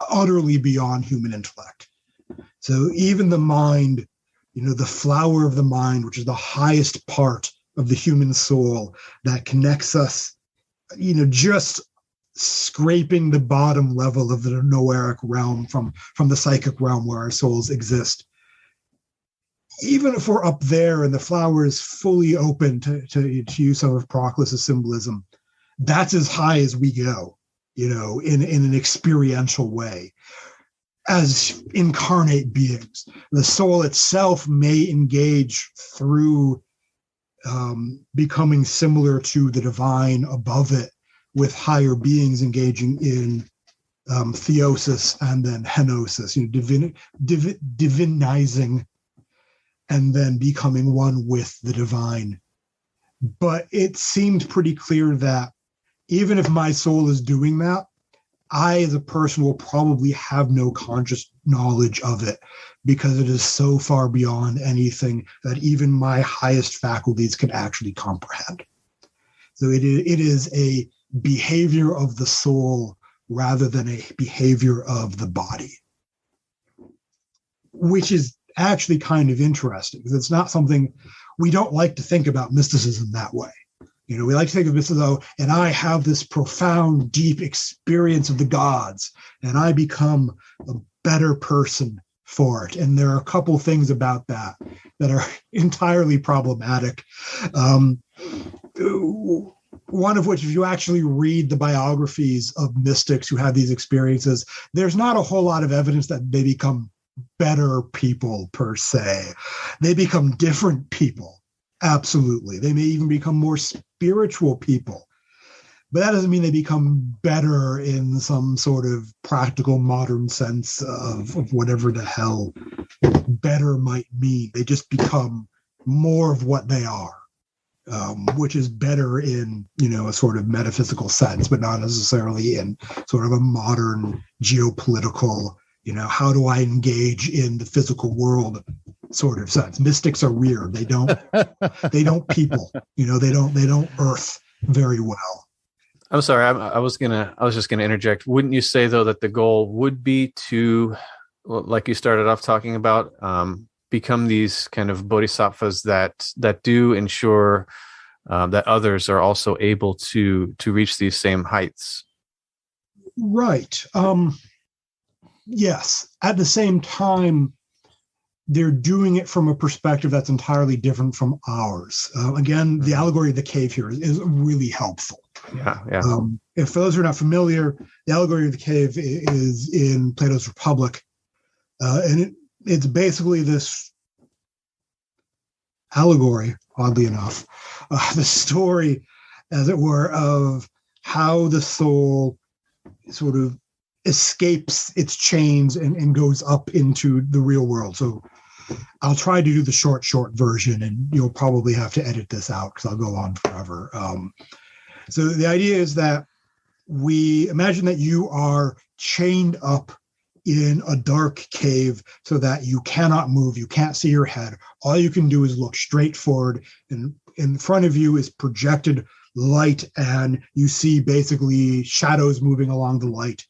utterly beyond human intellect. So even the mind, the flower of the mind, which is the highest part of the human soul that connects us, just scraping the bottom level of the noeric realm from the psychic realm where our souls exist. Even if we're up there and the flower is fully open to use some of Proclus's symbolism, that's as high as we go, in an experiential way. As incarnate beings, the soul itself may engage through becoming similar to the divine above it, with higher beings engaging in theosis and then henosis, divinizing and then becoming one with the divine. But it seemed pretty clear that even if my soul is doing that, I, as a person, will probably have no conscious knowledge of it, because it is so far beyond anything that even my highest faculties can actually comprehend. So it is a behavior of the soul rather than a behavior of the body. which is actually kind of interesting because it's not something we don't like to think about mysticism that way. You know, we like to think of this as, oh, and I have this profound, deep experience of the gods, and I become a better person for it. And there are a couple things about that are entirely problematic. One of which, if you actually read the biographies of mystics who have these experiences, there's not a whole lot of evidence that they become better people per se. They become different people. Absolutely. They may even become more spiritual people. But that doesn't mean they become better in some sort of practical modern sense of whatever the hell better might mean. They just become more of what they are, which is better in, you know, a sort of metaphysical sense, but not necessarily in sort of a modern geopolitical, you know, how do I engage in the physical world sort of sense. Mystics are weird. They don't people, you know, they don't earth very well. I'm sorry. I was just gonna interject. Wouldn't you say though that the goal would be to, like you started off talking about, become these kind of bodhisattvas that do ensure that others are also able to reach these same heights? Right. Yes. At the same time, they're doing it from a perspective that's entirely different from ours. Again, the allegory of the cave here is really helpful. Yeah. If for those who are not familiar, the allegory of the cave is in Plato's Republic. And it's basically this allegory, oddly enough, the story, as it were, of how the soul sort of escapes its chains and goes up into the real world. So I'll try to do the short version, and you'll probably have to edit this out because I'll go on forever. So the idea is that we imagine that you are chained up in a dark cave so that you cannot move, you can't see your head. All you can do is look straight forward, and in front of you is projected light, and you see basically shadows moving along the light.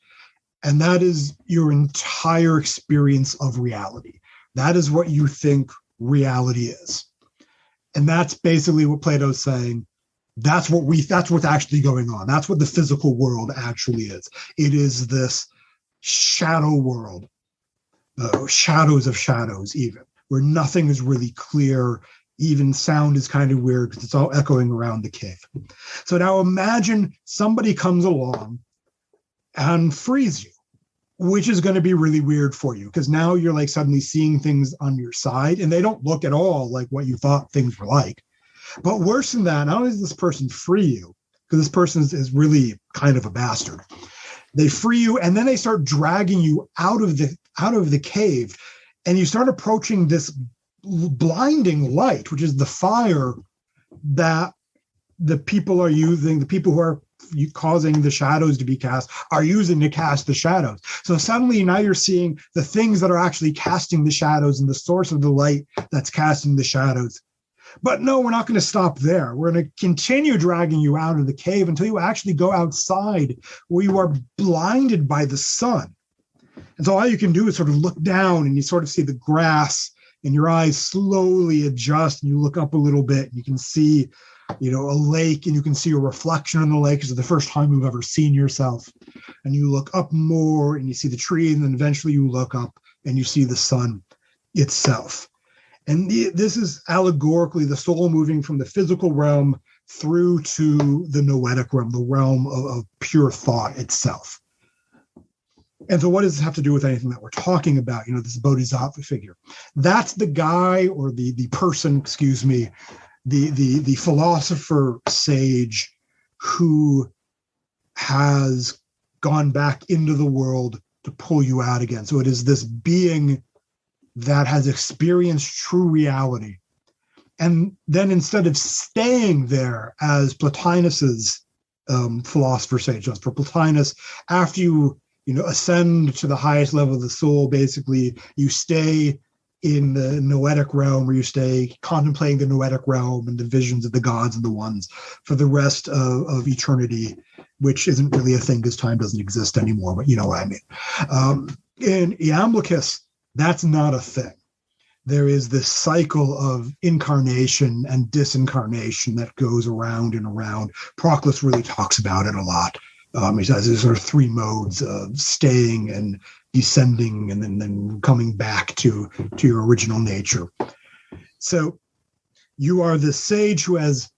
And that is your entire experience of reality. That is what you think reality is. And that's basically what Plato's saying. That's what's actually going on. That's what the physical world actually is. It is this shadow world, shadows of shadows even, where nothing is really clear. Even sound is kind of weird because it's all echoing around the cave. So now imagine somebody comes along and frees you, which is going to be really weird for you because now you're like suddenly seeing things on your side and they don't look at all like what you thought things were like. But worse than that, not only does this person free you, because this person is really kind of a bastard, they free you and then they start dragging you out of the cave, and you start approaching this blinding light, which is the fire that the people are using, the people who are causing the shadows to be cast are using to cast the shadows. So suddenly now you're seeing the things that are actually casting the shadows and the source of the light that's casting the shadows. But no, we're not going to stop there. We're going to continue dragging you out of the cave until you actually go outside where you are blinded by the sun. And so all you can do is sort of look down and you sort of see the grass and your eyes slowly adjust and you look up a little bit and you can see, you know, a lake, and you can see a reflection in the lake because it's the first time you've ever seen yourself. And you look up more and you see the tree, and then eventually you look up and you see the sun itself. And this is allegorically the soul moving from the physical realm through to the noetic realm, the realm of pure thought itself. And so what does this have to do with anything that we're talking about? You know, this bodhisattva figure. That's the guy or the person, the philosopher sage who has gone back into the world to pull you out again. So it is this being that has experienced true reality. And then instead of staying there as Plotinus's philosopher sage does, for Plotinus, after you ascend to the highest level of the soul, basically you stay in the noetic realm, where you stay contemplating the noetic realm and the visions of the gods and the ones for the rest of eternity, which isn't really a thing because time doesn't exist anymore, but you know what I mean. In Iamblichus, That's not a thing. There is this cycle of incarnation and disincarnation that goes around and around. Proclus really talks about it a lot. He says there's sort of three modes of staying and descending and then coming back to your original nature. So you are the sage who has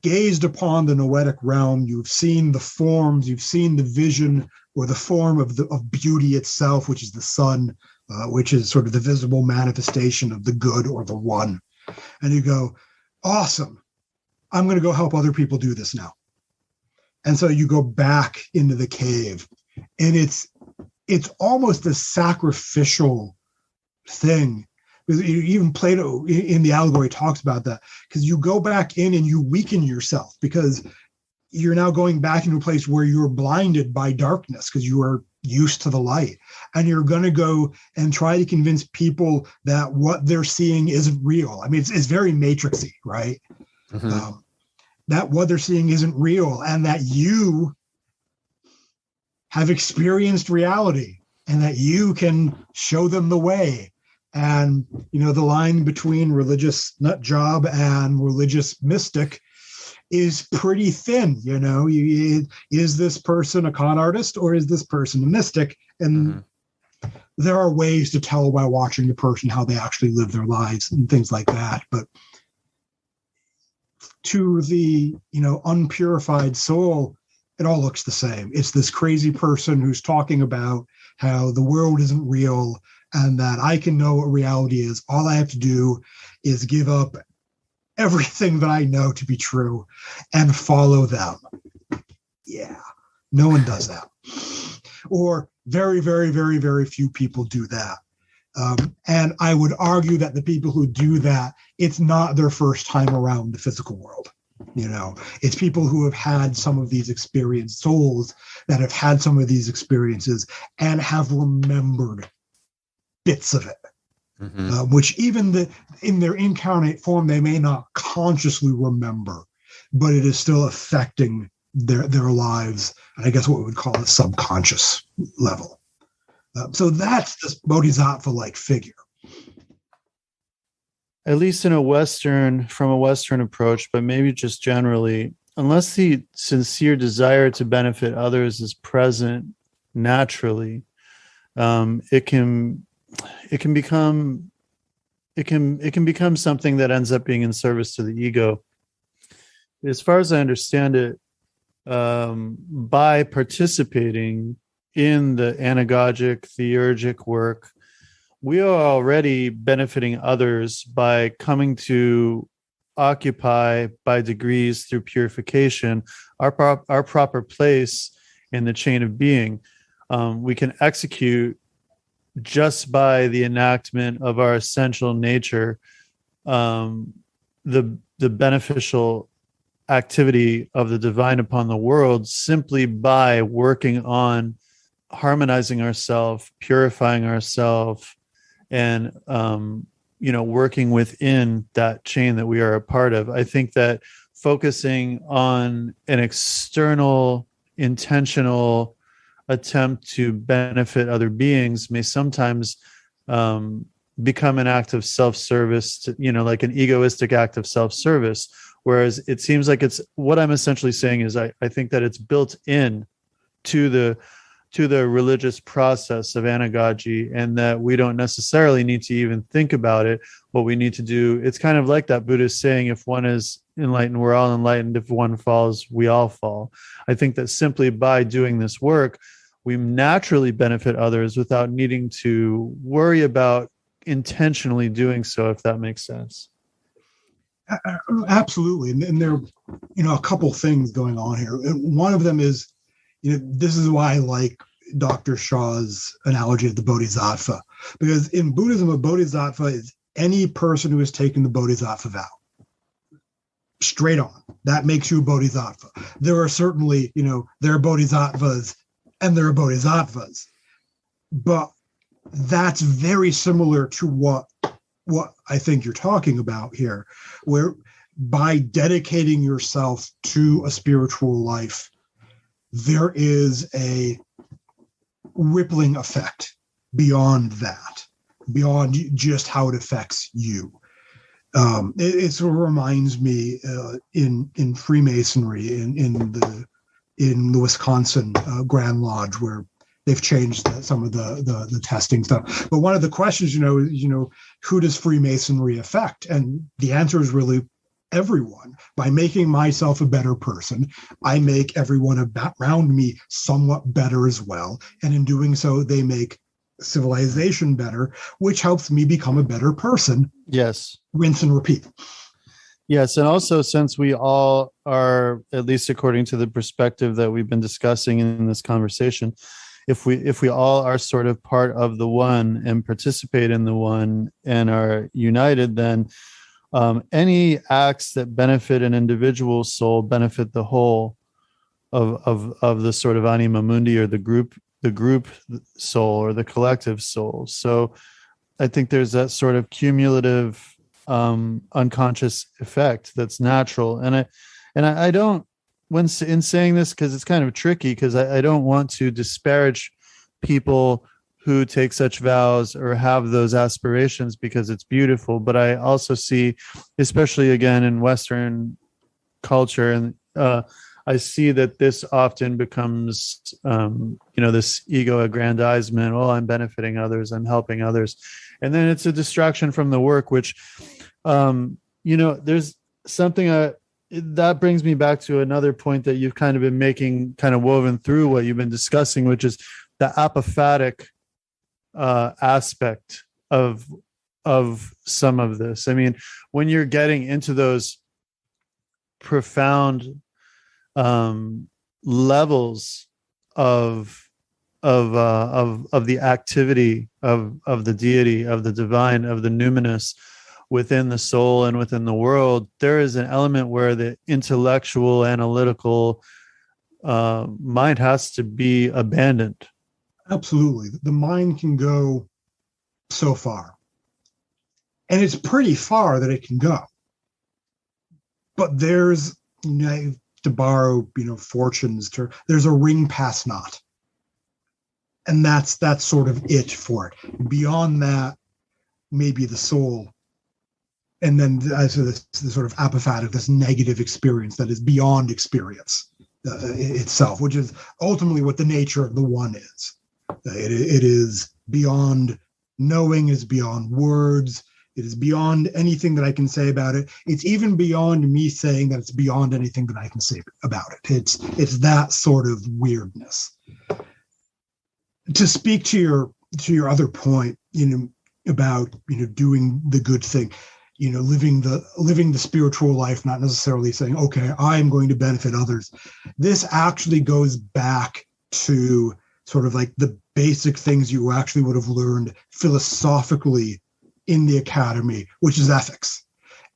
gazed upon the noetic realm. You've seen the forms, you've seen the vision or the form of beauty itself, which is the sun, which is sort of the visible manifestation of the good or the one. And you go, awesome, I'm going to go help other people do this now. And so you go back into the cave, and it's almost a sacrificial thing. Even Plato in the allegory talks about that, because you go back in and you weaken yourself because you're now going back into a place where you're blinded by darkness because you are used to the light. And you're going to go and try to convince people that what they're seeing isn't real. I mean, it's very matrixy, right? Mm-hmm. That what they're seeing isn't real, and that you have experienced reality and that you can show them the way. And, the line between religious nut job and religious mystic is pretty thin. Is this person a con artist or is this person a mystic? And there are ways to tell by watching the person how they actually live their lives and things like that. But to the, unpurified soul, it all looks the same. It's this crazy person who's talking about how the world isn't real and that I can know what reality is. All I have to do is give up everything that I know to be true and follow them. Yeah, no one does that. Or very, very, very, very few people do that. And I would argue that the people who do that, it's not their first time around the physical world. It's people who have had some of these experiences, souls that have had some of these experiences and have remembered bits of it, which even in their incarnate form, they may not consciously remember, but it is still affecting their lives. And I guess what we would call a subconscious level. So that's this bodhisattva-like figure. At least from a Western approach, but maybe just generally, unless the sincere desire to benefit others is present naturally, it can become something that ends up being in service to the ego. As far as I understand it, by participating in the anagogic, theurgic work, we are already benefiting others by coming to occupy by degrees through purification our proper place in the chain of being. We can execute just by the enactment of our essential nature, the beneficial activity of the divine upon the world, simply by working on harmonizing ourselves, purifying ourselves, and working within that chain that we are a part of. I think that focusing on an external, intentional attempt to benefit other beings may sometimes become an act of self-service, like an egoistic act of self-service. Whereas it seems like it's what I'm essentially saying is I think that it's built in to the religious process of anagogy, and that we don't necessarily need to even think about it. What we need to do, it's kind of like that Buddhist saying, if one is enlightened, we're all enlightened. If one falls, we all fall. I think that simply by doing this work, we naturally benefit others without needing to worry about intentionally doing so, if that makes sense. Absolutely. And there are, a couple things going on here. And one of them is, this is why I like Dr. Shaw's analogy of the bodhisattva, because in Buddhism, a bodhisattva is any person who has taken the bodhisattva vow. Straight on. That makes you a bodhisattva. There are certainly, there are bodhisattvas and there are bodhisattvas, but that's very similar to what I think you're talking about here, where by dedicating yourself to a spiritual life, there is a rippling effect beyond that, beyond just how it affects you. It sort of reminds me in Freemasonry in the Wisconsin Grand Lodge, where they've changed some of the testing stuff. But one of the questions, is, who does Freemasonry affect? And the answer is really everyone. By making myself a better person, I make everyone around me somewhat better as well. And in doing so, they make civilization better, which helps me become a better person. Yes. Rinse and repeat. Yes. And also, since we all are, at least according to the perspective that we've been discussing in this conversation, if we all are sort of part of the one and participate in the one and are united, then any acts that benefit an individual soul benefit the whole of the sort of anima mundi, or the group soul, or the collective soul. So I think there's that sort of cumulative unconscious effect that's natural. And I don't, when in saying this, because it's kind of tricky, because I don't want to disparage people who take such vows or have those aspirations, because it's beautiful. But I also see, especially again in Western culture, and I see that this often becomes, this ego aggrandizement. Oh, I'm benefiting others, I'm helping others. And then it's a distraction from the work, which, there's something that brings me back to another point that you've kind of been making, kind of woven through what you've been discussing, which is the apophatic aspect of some of this. I mean, when you're getting into those profound levels of the activity of the deity, of the divine, of the numinous within the soul and within the world, there is an element where the intellectual, analytical mind has to be abandoned. Absolutely. The mind can go so far. And it's pretty far that it can go. But there's, to borrow, Fortune's term, there's a ring past not. And that's sort of it for it. Beyond that, maybe the soul. And then this sort of apophatic, this negative experience that is beyond experience itself, which is ultimately what the nature of the one is. It is beyond knowing, it is beyond words, it is beyond anything that I can say about it. It's even beyond me saying that it's beyond anything that I can say about it. It's that sort of weirdness. To speak to your other point, about doing the good thing, living the spiritual life, not necessarily saying, okay, I'm going to benefit others. This actually goes back to sort of like the basic things you actually would have learned philosophically in the academy, which is ethics.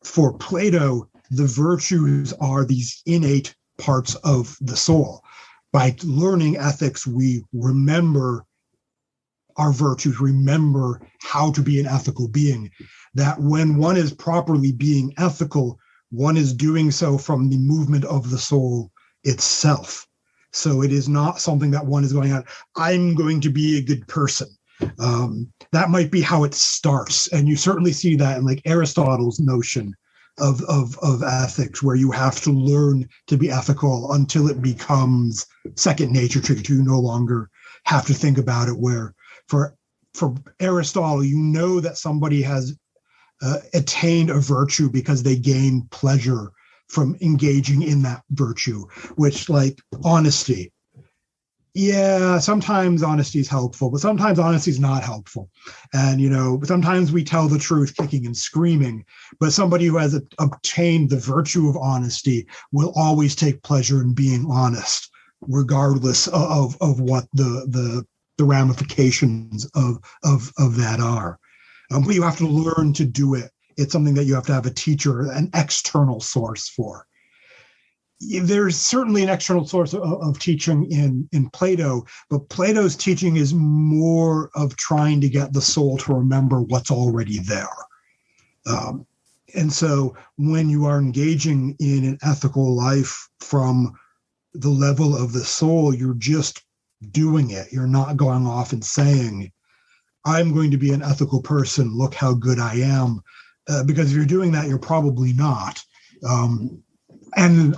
For Plato, the virtues are these innate parts of the soul. By learning ethics, we remember our virtues, remember how to be an ethical being. That when one is properly being ethical, one is doing so from the movement of the soul itself. So it is not something that one is going out, I'm going to be a good person. That might be how it starts. And you certainly see that in like Aristotle's notion of ethics, where you have to learn to be ethical until it becomes second nature to you. You no longer have to think about it, where for Aristotle, that somebody has attained a virtue because they gain pleasure from engaging in that virtue, which, like honesty. Yeah, sometimes honesty is helpful, but sometimes honesty is not helpful. And, sometimes we tell the truth kicking and screaming, but somebody who has obtained the virtue of honesty will always take pleasure in being honest, regardless of what the ramifications of that are. But you have to learn to do it. It's something that you have to have a teacher, an external source for. There's certainly an external source of teaching in Plato, but Plato's teaching is more of trying to get the soul to remember what's already there. And so when you are engaging in an ethical life from the level of the soul, you're just doing it. You're not going off and saying, I'm going to be an ethical person. Look how good I am. Because if you're doing that, you're probably not. And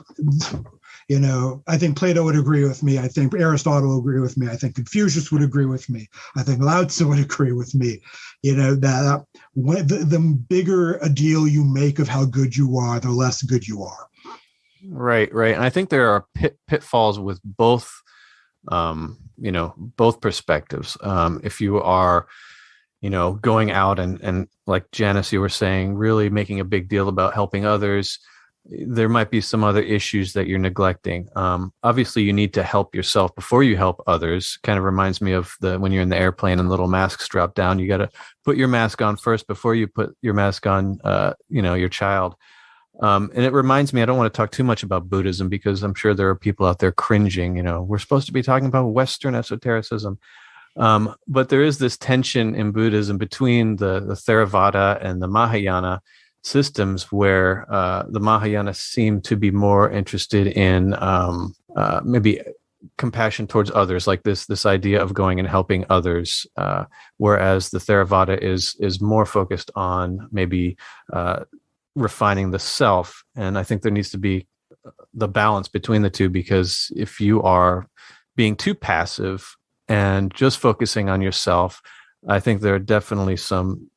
I think Plato would agree with me. I think Aristotle would agree with me. I think Confucius would agree with me. I think Lao Tzu would agree with me. That when the bigger a deal you make of how good you are, the less good you are. Right. And I think there are pitfalls with both, both perspectives. If you are, going out and like Janice, you were saying, really making a big deal about helping others, there might be some other issues that you're neglecting. Obviously, you need to help yourself before you help others. Kind of reminds me of when you're in the airplane and little masks drop down. You got to put your mask on first before you put your mask on, your child. And it reminds me, I don't want to talk too much about Buddhism because I'm sure there are people out there cringing. We're supposed to be talking about Western esotericism. But there is this tension in Buddhism between the Theravada and the Mahayana systems, where the Mahayana seem to be more interested in maybe compassion towards others, like this idea of going and helping others, whereas the Theravada is more focused on maybe refining the self. And I think there needs to be the balance between the two, because if you are being too passive and just focusing on yourself, I think there are definitely some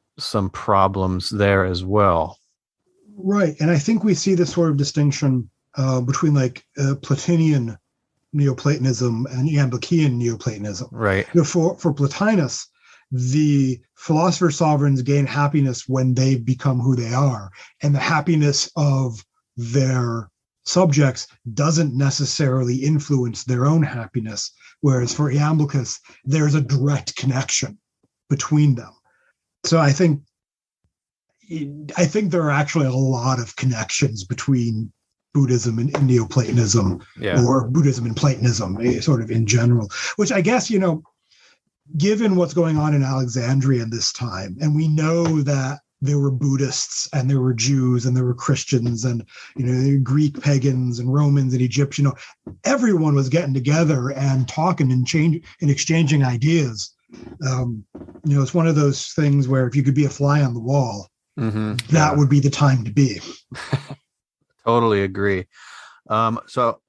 problems there as well. Right. And I think we see this sort of distinction between Platonian Neoplatonism and Iamblichian Neoplatonism. Right. For Plotinus, the philosopher sovereigns gain happiness when they become who they are, and the happiness of their subjects doesn't necessarily influence their own happiness. Whereas for Iamblichus, there's a direct connection between them. So I think there are actually a lot of connections between Buddhism and Neoplatonism, or Buddhism and Platonism, sort of in general, which I guess, given what's going on in Alexandria in this time, and we know that there were Buddhists and there were Jews and there were Christians and, Greek pagans and Romans and Egyptian, everyone was getting together and talking and exchanging ideas. It's one of those things where if you could be a fly on the wall, that would be the time to be. Totally agree. So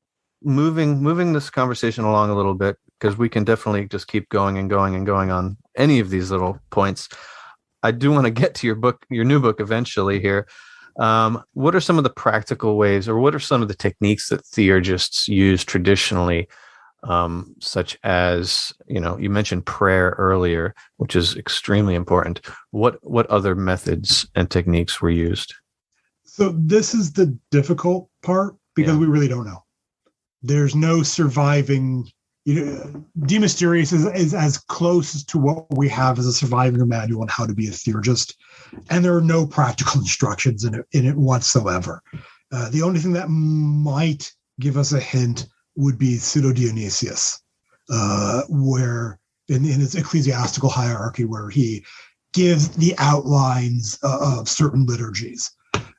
moving this conversation along a little bit, because we can definitely just keep going and going and going on any of these little points. I do want to get to your new book eventually here. What are some of the practical ways, or what are some of the techniques that theurgists use traditionally, such as, you mentioned prayer earlier, which is extremely important. What other methods and techniques were used? So this is the difficult part, because we really don't know. There's no surviving. De Mysteriis is as close to what we have as a surviving manual on how to be a theurgist, and there are no practical instructions in it whatsoever. The only thing that might give us a hint would be Pseudo-Dionysius, where in his ecclesiastical hierarchy, where he gives the outlines of certain liturgies.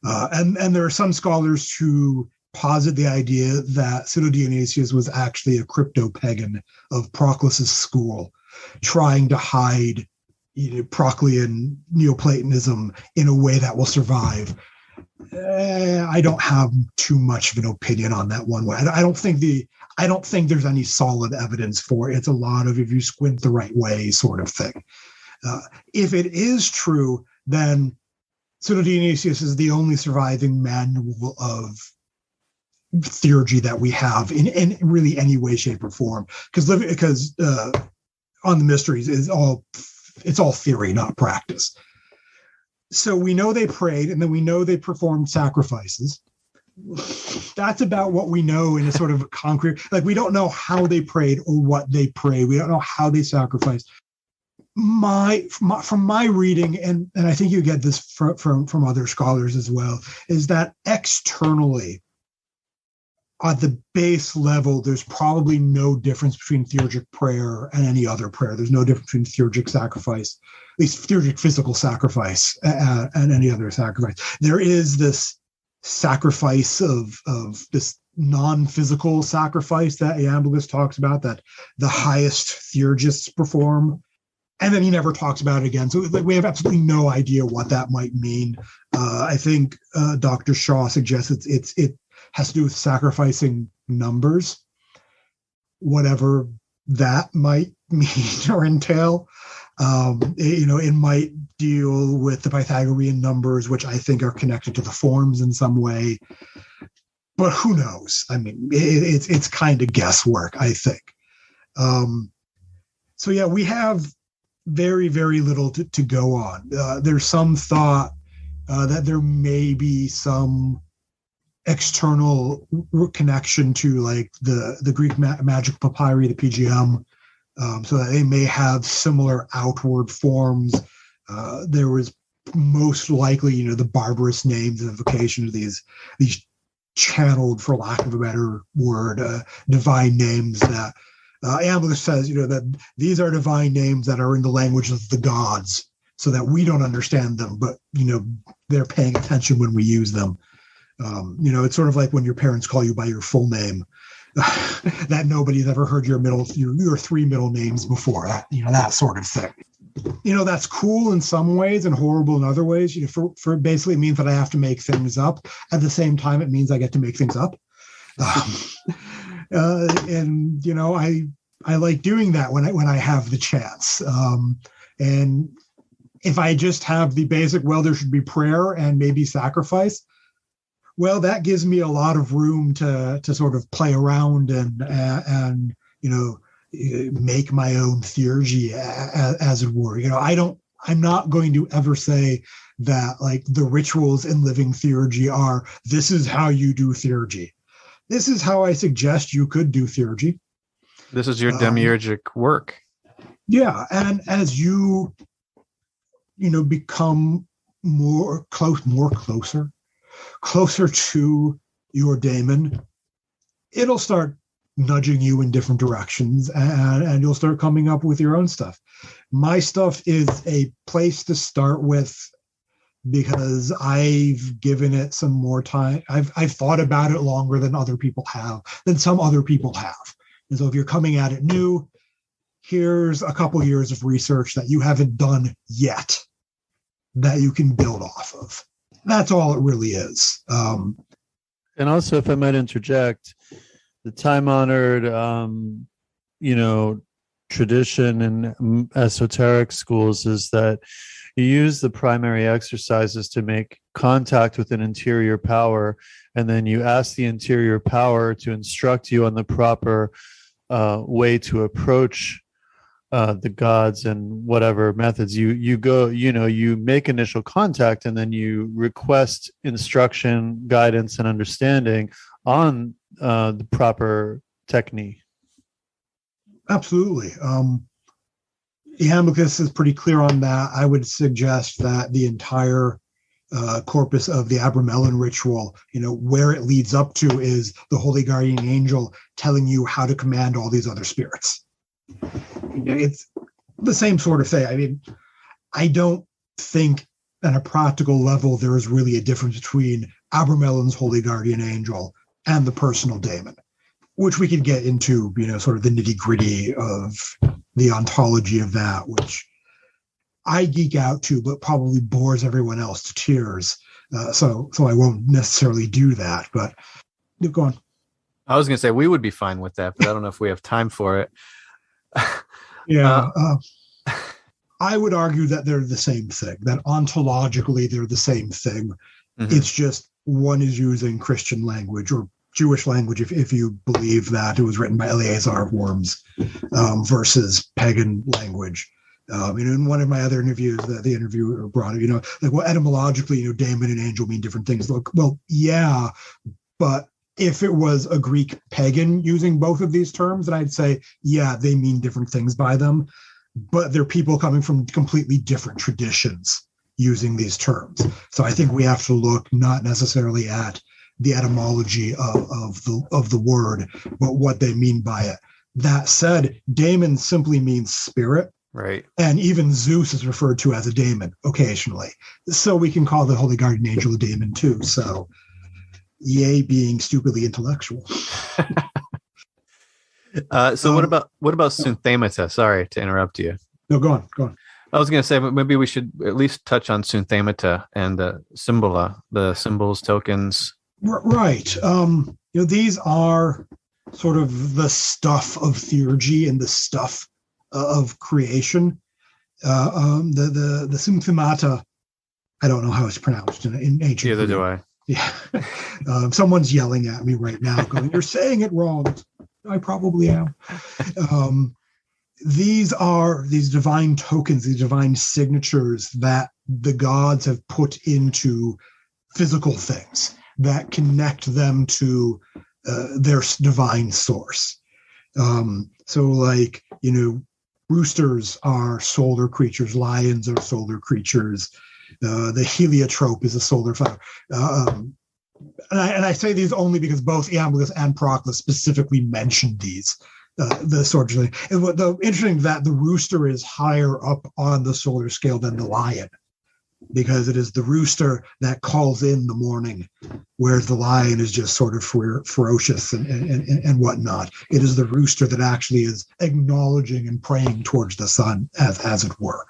And there are some scholars who posit the idea that Pseudo-Dionysius was actually a crypto-pagan of Proclus's school, trying to hide Proclean Neoplatonism in a way that will survive. I don't have too much of an opinion on that one way. I don't think there's any solid evidence for it. It's a lot of if you squint the right way sort of thing. If it is true, then Pseudo-Dionysius is the only surviving manual of theurgy that we have in really any way, shape, or form. Because on the Mysteries it's all theory, not practice. So we know they prayed, and then we know they performed sacrifices. That's about what we know in a sort of concrete. We don't know how they prayed or what they prayed. We don't know how they sacrificed. From my reading, and I think you get this from other scholars as well, is that externally, at the base level, there's probably no difference between theurgic prayer and any other prayer. There's no difference between theurgic sacrifice, at least theurgic physical sacrifice, and any other sacrifice. There is this sacrifice of this non-physical sacrifice that Iamblichus talks about, that the highest theurgists perform. And then he never talks about it again. So like, we have absolutely no idea what that might mean. I think Dr. Shaw suggests it has to do with sacrificing numbers, whatever that might mean or entail. It might deal with the Pythagorean numbers, which I think are connected to the forms in some way. But who knows? I mean, it's kind of guesswork, I think. So yeah, we have very, very little to go on. There's some thought that there may be some external connection to like the Greek magic papyri, the PGM, so that they may have similar outward forms. There was most likely, the barbarous names and invocation of these channeled, for lack of a better word, divine names that Iamblichus says, that these are divine names that are in the language of the gods, so that we don't understand them, but they're paying attention when we use them. It's sort of like when your parents call you by your full name, that nobody's ever heard your three middle names before. That sort of thing. That's cool in some ways and horrible in other ways. For basically it means that I have to make things up. At the same time, it means I get to make things up. And I like doing that when I have the chance. And if I just have the basic, there should be prayer and maybe sacrifice, that gives me a lot of room to sort of play around and make my own theurgy, as it were. I'm not going to ever say that like the rituals in living theurgy are, this is how you do theurgy. This is how I suggest you could do theurgy. This is your demiurgic work. Yeah. And as you, become closer to your daemon, it'll start nudging you in different directions, and you'll start coming up with your own stuff. My stuff is a place to start with because I've given it some more time. I've thought about it longer than some other people have. And so if you're coming at it new, here's a couple years of research that you haven't done yet that you can build off of. That's all it really is. And also, if I might interject, the time-honored, tradition in esoteric schools is that you use the primary exercises to make contact with an interior power, and then you ask the interior power to instruct you on the proper way to approach the gods and whatever methods you go, you make initial contact, and then you request instruction, guidance, and understanding on the proper technique. Absolutely. Iamblichus is pretty clear on that. I would suggest that the entire corpus of the Abramelin ritual, where it leads up to is the Holy Guardian Angel telling you how to command all these other spirits. It's the same sort of thing. I mean, I don't think at a practical level there is really a difference between Abramelin's Holy Guardian Angel and the personal daemon, which we could get into, sort of the nitty-gritty of the ontology of that, which I geek out to, but probably bores everyone else to tears. So I won't necessarily do that, but go on. I was going to say we would be fine with that, but I don't know if we have time for it. Yeah. I would argue that they're the same thing, that ontologically they're the same thing. Mm-hmm. It's just one is using Christian language or Jewish language, if you believe that it was written by Eleazar of Worms, versus pagan language. In one of my other interviews, the interviewer brought it, etymologically, daemon and angel mean different things. Well, yeah, but if it was a Greek pagan using both of these terms, then I'd say, yeah, they mean different things by them, but they're people coming from completely different traditions using these terms. So I think we have to look not necessarily at the etymology of the word, but what they mean by it. That said, daemon simply means spirit. Right. And even Zeus is referred to as a daemon occasionally. So we can call the Holy Guardian Angel a daemon too. So yay, being stupidly intellectual. So what about Synthemata? Sorry to interrupt you. No, go on, go on. I was going to say, but maybe we should at least touch on synthemata and symbola, the symbols, tokens. Right. These are sort of the stuff of theurgy and the stuff of creation. The synthemata, I don't know how it's pronounced in ancient Neither Greek. do I. Yeah. Someone's yelling at me right now going, "You're saying it wrong." I probably am. These are these divine tokens, these divine signatures that the gods have put into physical things that connect them to their divine source. So like, roosters are solar creatures, lions are solar creatures. The heliotrope is a solar flower. And I say these only because both Iamblichus and Proclus specifically mentioned these, the sort of thing. And what the interesting that the rooster is higher up on the solar scale than the lion, because it is the rooster that calls in the morning, whereas the lion is just sort of ferocious and whatnot. It is the rooster that actually is acknowledging and praying towards the sun, as it were.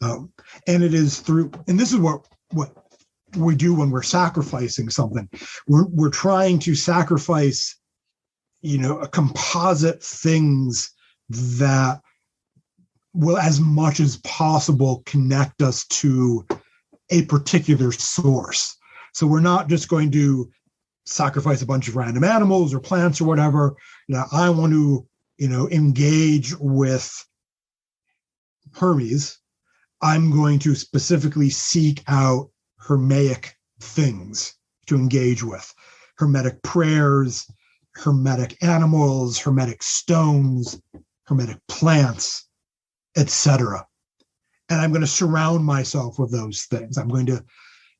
And it is through, and this is what we do when we're sacrificing something. We're trying to sacrifice, a composite things that will, as much as possible, connect us to a particular source. So we're not just going to sacrifice a bunch of random animals or plants or whatever. I want to, engage with Hermes. I'm going to specifically seek out Hermetic things to engage with. Hermetic prayers, Hermetic animals, Hermetic stones, Hermetic plants, etc. And I'm going to surround myself with those things. I'm going to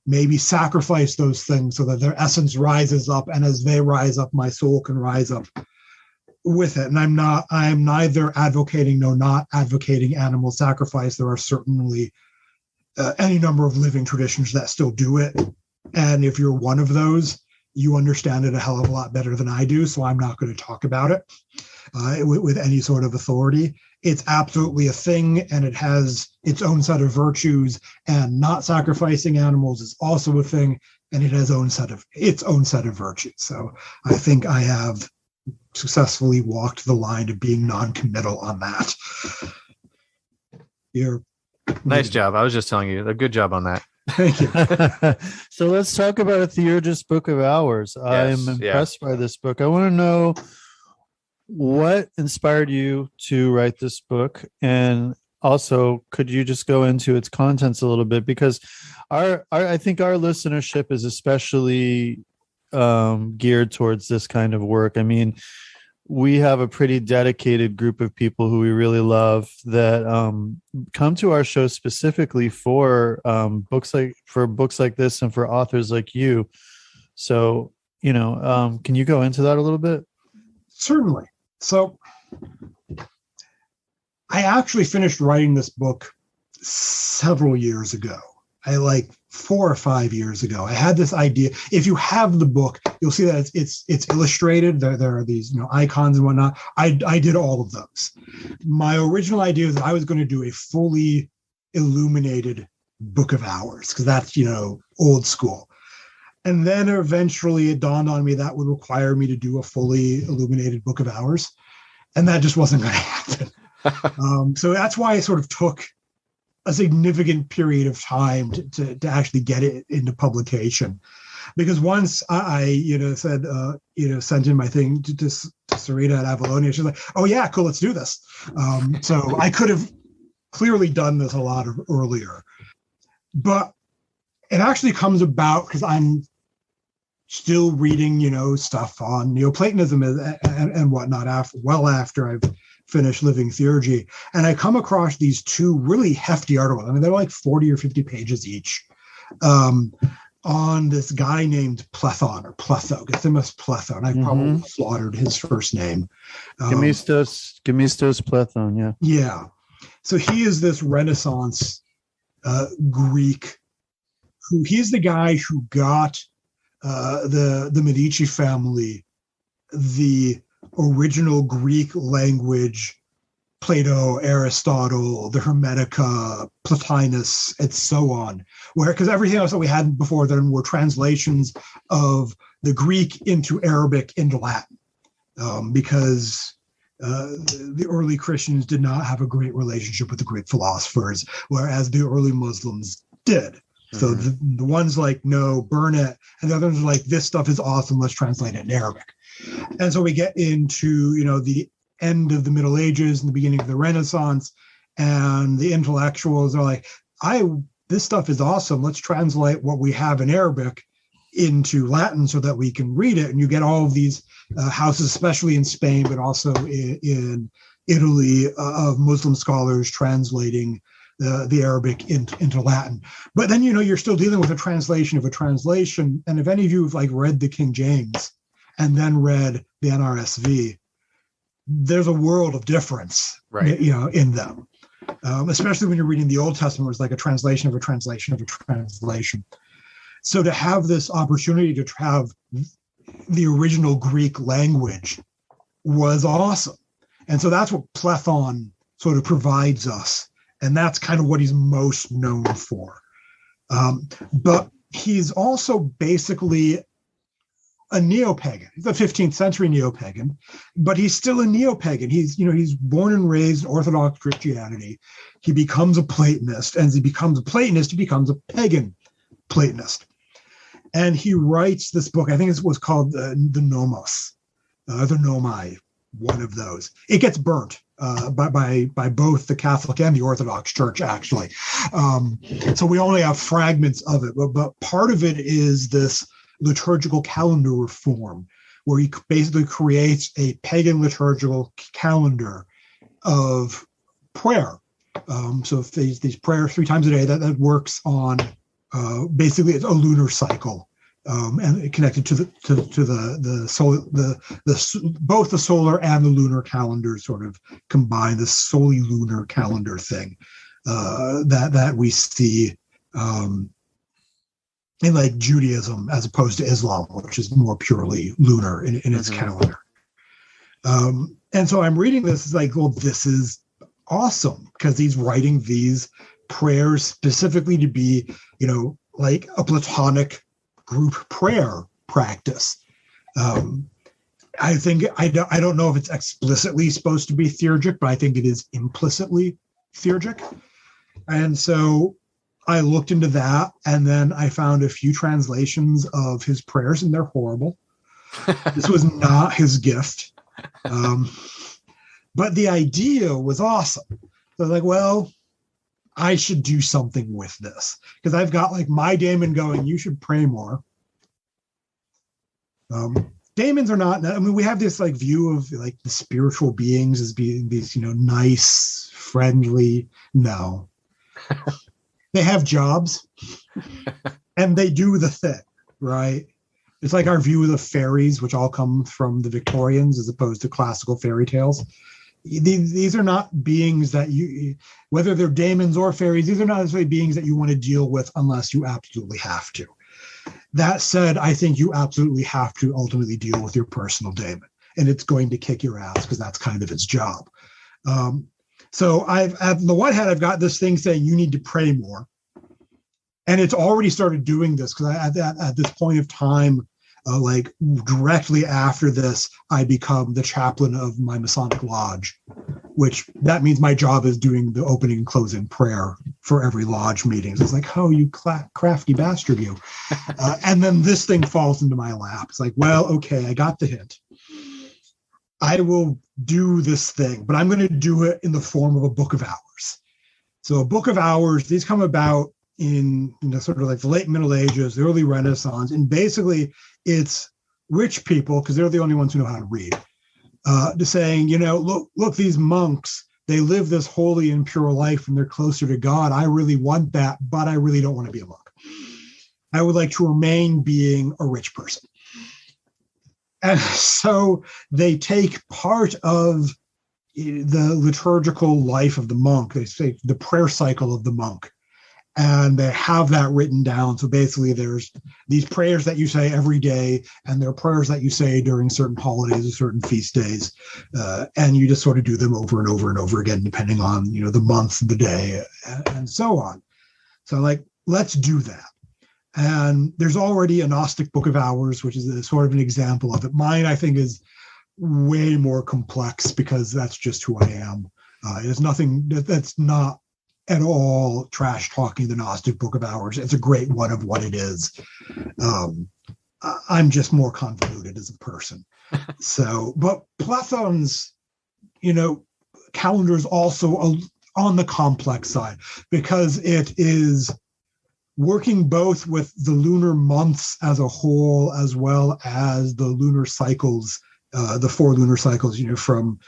maybe sacrifice those things so that their essence rises up, and as they rise up, my soul can rise up with it. And I'm neither advocating nor not advocating animal sacrifice. There are certainly any number of living traditions that still do it. And if you're one of those, you understand it a hell of a lot better than I do. So I'm not going to talk about it with any sort of authority. It's absolutely a thing, and it has its own set of virtues, and not sacrificing animals is also a thing, and it has its own set of virtues. So I think I have successfully walked the line of being non-committal on that. Nice job. I was just telling you, a good job on that. Thank you. So let's talk about a Theurgist Book of Hours. Yes, I'm impressed by this book. I want to know what inspired you to write this book, and also could you just go into its contents a little bit, because I think our listenership is especially geared towards this kind of work. I mean, we have a pretty dedicated group of people who we really love that come to our show specifically for books like this and for authors like you. So, can you go into that a little bit? Certainly. So I actually finished writing this book several years ago. 4 or 5 years ago. I had this idea. If you have the book, you'll see that it's illustrated. There are these icons and whatnot. I did all of those. My original idea was that I was going to do a fully illuminated Book of Hours, because that's old school. And then eventually it dawned on me that would require me to do a fully illuminated Book of Hours, and that just wasn't going to happen. So that's why I sort of took a significant period of time to actually get it into publication, because once I sent in my thing to Sarita at Avalonia, she's like, "Oh yeah, cool, let's do this." So I could have clearly done this a lot earlier, but it actually comes about because I'm still reading, stuff on Neoplatonism and whatnot after I've finished Living Theurgy, and I come across these two really hefty articles. I mean, they're like 40 or 50 pages each, on this guy named Plethon or Pletho, Gethimus Pletho, and I probably slaughtered his first name. Gemistos Plethon, yeah. Yeah. So he is this Renaissance Greek. He's the guy who got the Medici family the original Greek language Plato, Aristotle, the Hermetica, Plotinus, and so on. Because everything else that we had before then were translations of the Greek into Arabic into Latin, because the early Christians did not have a great relationship with the Greek philosophers, whereas the early Muslims did. So the ones like, no, burn it, and the others are like, this stuff is awesome, let's translate it in Arabic. And so we get into, the end of the Middle Ages and the beginning of the Renaissance, and the intellectuals are like, this stuff is awesome, let's translate what we have in Arabic into Latin so that we can read it. And you get all of these houses, especially in Spain, but also in Italy, of Muslim scholars translating the Arabic into Latin. But then, you're still dealing with a translation of a translation. And if any of you have read the King James and then read the NRSV, there's a world of difference, right? In them, especially when you're reading the Old Testament, where it's like a translation of a translation of a translation. So to have this opportunity to have the original Greek language was awesome. And so that's what Platon sort of provides us. And that's kind of what he's most known for. But he's also basically a neo-pagan. He's a 15th century neo-pagan, but he's still a neo-pagan. He's born and raised in Orthodox Christianity. He becomes a Platonist, and as he becomes a Platonist, he becomes a pagan Platonist. And he writes this book, I think it was called the Nomos, the Nomai, one of those. It gets burnt by both the Catholic and the Orthodox Church, actually. So we only have fragments of it, but part of it is this liturgical calendar reform, where he basically creates a pagan liturgical calendar of prayer. So if these prayers 3 times a day, that works on basically it's a lunar cycle, and connected to the solar, both the solar and the lunar calendar sort of combine, the solely lunar calendar thing that we see in Judaism as opposed to Islam, which is more purely lunar in its calendar. And so I'm reading this, it's like, well, this is awesome, because he's writing these prayers specifically to be, like a Platonic group prayer practice. I think, I don't know if it's explicitly supposed to be theurgic, but I think it is implicitly theurgic. And so I looked into that, and then I found a few translations of his prayers, and they're horrible. This was not his gift. But the idea was awesome. So I was like, well, I should do something with this, because I've got my daemon going, you should pray more. Daemons are not, we have this view of the spiritual beings as being these, nice, friendly. No. They have jobs and they do the thing, right? It's like our view of the fairies, which all come from the Victorians as opposed to classical fairy tales. These are not beings that you, whether they're daemons or fairies, these are not necessarily beings that you want to deal with unless you absolutely have to. That said, I think you absolutely have to ultimately deal with your personal daemon, and it's going to kick your ass because that's kind of its job. So on the one hand, I've got this thing saying you need to pray more. And it's already started doing this, because at this point of time, directly after this, I become the chaplain of my Masonic lodge, which that means my job is doing the opening and closing prayer for every lodge meeting. So it's like, oh, you crafty bastard, you. And then this thing falls into my lap. It's like, well, okay, I got the hint. I will do this thing, but I'm going to do it in the form of a book of hours. So a book of hours, these come about in sort of the late Middle Ages, the early Renaissance, and basically it's rich people, because they're the only ones who know how to read, to saying, look, these monks, they live this holy and pure life and they're closer to God. I really want that, but I really don't want to be a monk. I would like to remain being a rich person. And so they take part of the liturgical life of the monk, they say the prayer cycle of the monk, and they have that written down. So basically there's these prayers that you say every day, and there are prayers that you say during certain holidays or certain feast days, and you just sort of do them over and over and over again, depending on, the month, the day, and so on. So like, let's do that. And there's already a Gnostic Book of Hours, which is a sort of an example of it. Mine, I think, is way more complex because that's just who I am. It's nothing that's not at all trash talking the Gnostic Book of Hours. It's a great one of what it is. I'm just more convoluted as a person. So, but Platon's, calendar is also on the complex side because it is working both with the lunar months as a whole, as well as the lunar cycles, the 4 lunar cycles, from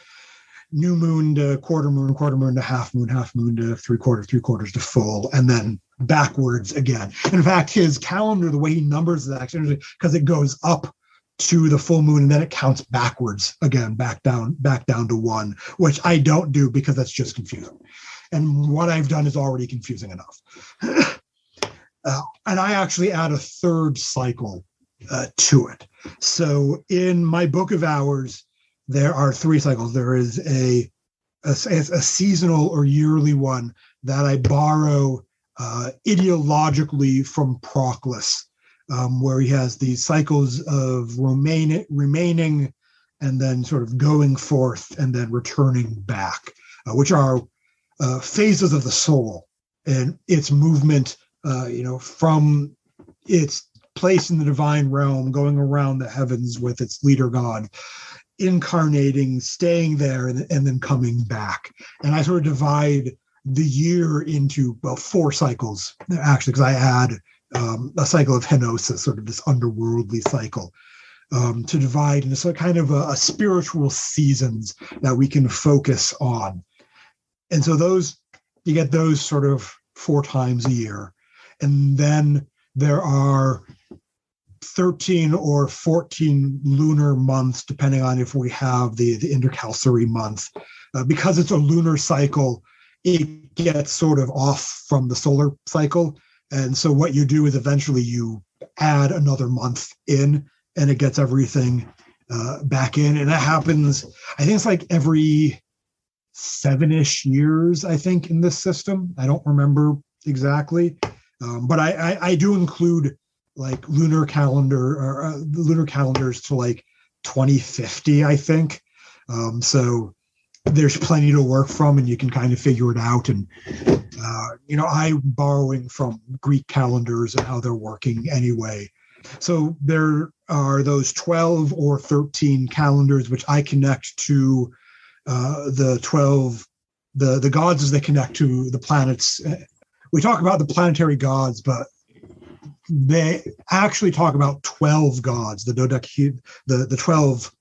new moon to quarter moon to half moon to three quarters to full, and then backwards again. In fact, his calendar, the way he numbers it, actually, because it goes up to the full moon and then it counts backwards again, back down to 1, which I don't do because that's just confusing. And what I've done is already confusing enough. And I actually add a 3rd cycle to it. So in my Book of Hours, there are 3 cycles. There is a seasonal or yearly one that I borrow ideologically from Proclus, where he has these cycles of remaining and then sort of going forth and then returning back, which are phases of the soul and its movement, from its place in the divine realm, going around the heavens with its leader God, incarnating, staying there, and then coming back. And I sort of divide the year into 4 cycles, actually, because I add a cycle of Henosis, sort of this underworldly cycle, to divide into some kind of a spiritual seasons that we can focus on. And so you get those sort of 4 times a year. And then there are 13 or 14 lunar months, depending on if we have the intercalary month. Because it's a lunar cycle, it gets sort of off from the solar cycle. And so what you do is eventually you add another month in, and it gets everything back in. And that happens, I think it's like every 7-ish years, I think, in this system. I don't remember exactly. But I do include like lunar calendar or lunar calendars to like 2050, I think. So there's plenty to work from, and you can kind of figure it out. And I'm borrowing from Greek calendars and how they're working anyway. So there are those 12 or 13 calendars which I connect to the 12, the gods as they connect to the planets. We talk about the planetary gods, but they actually talk about 12 gods, the 12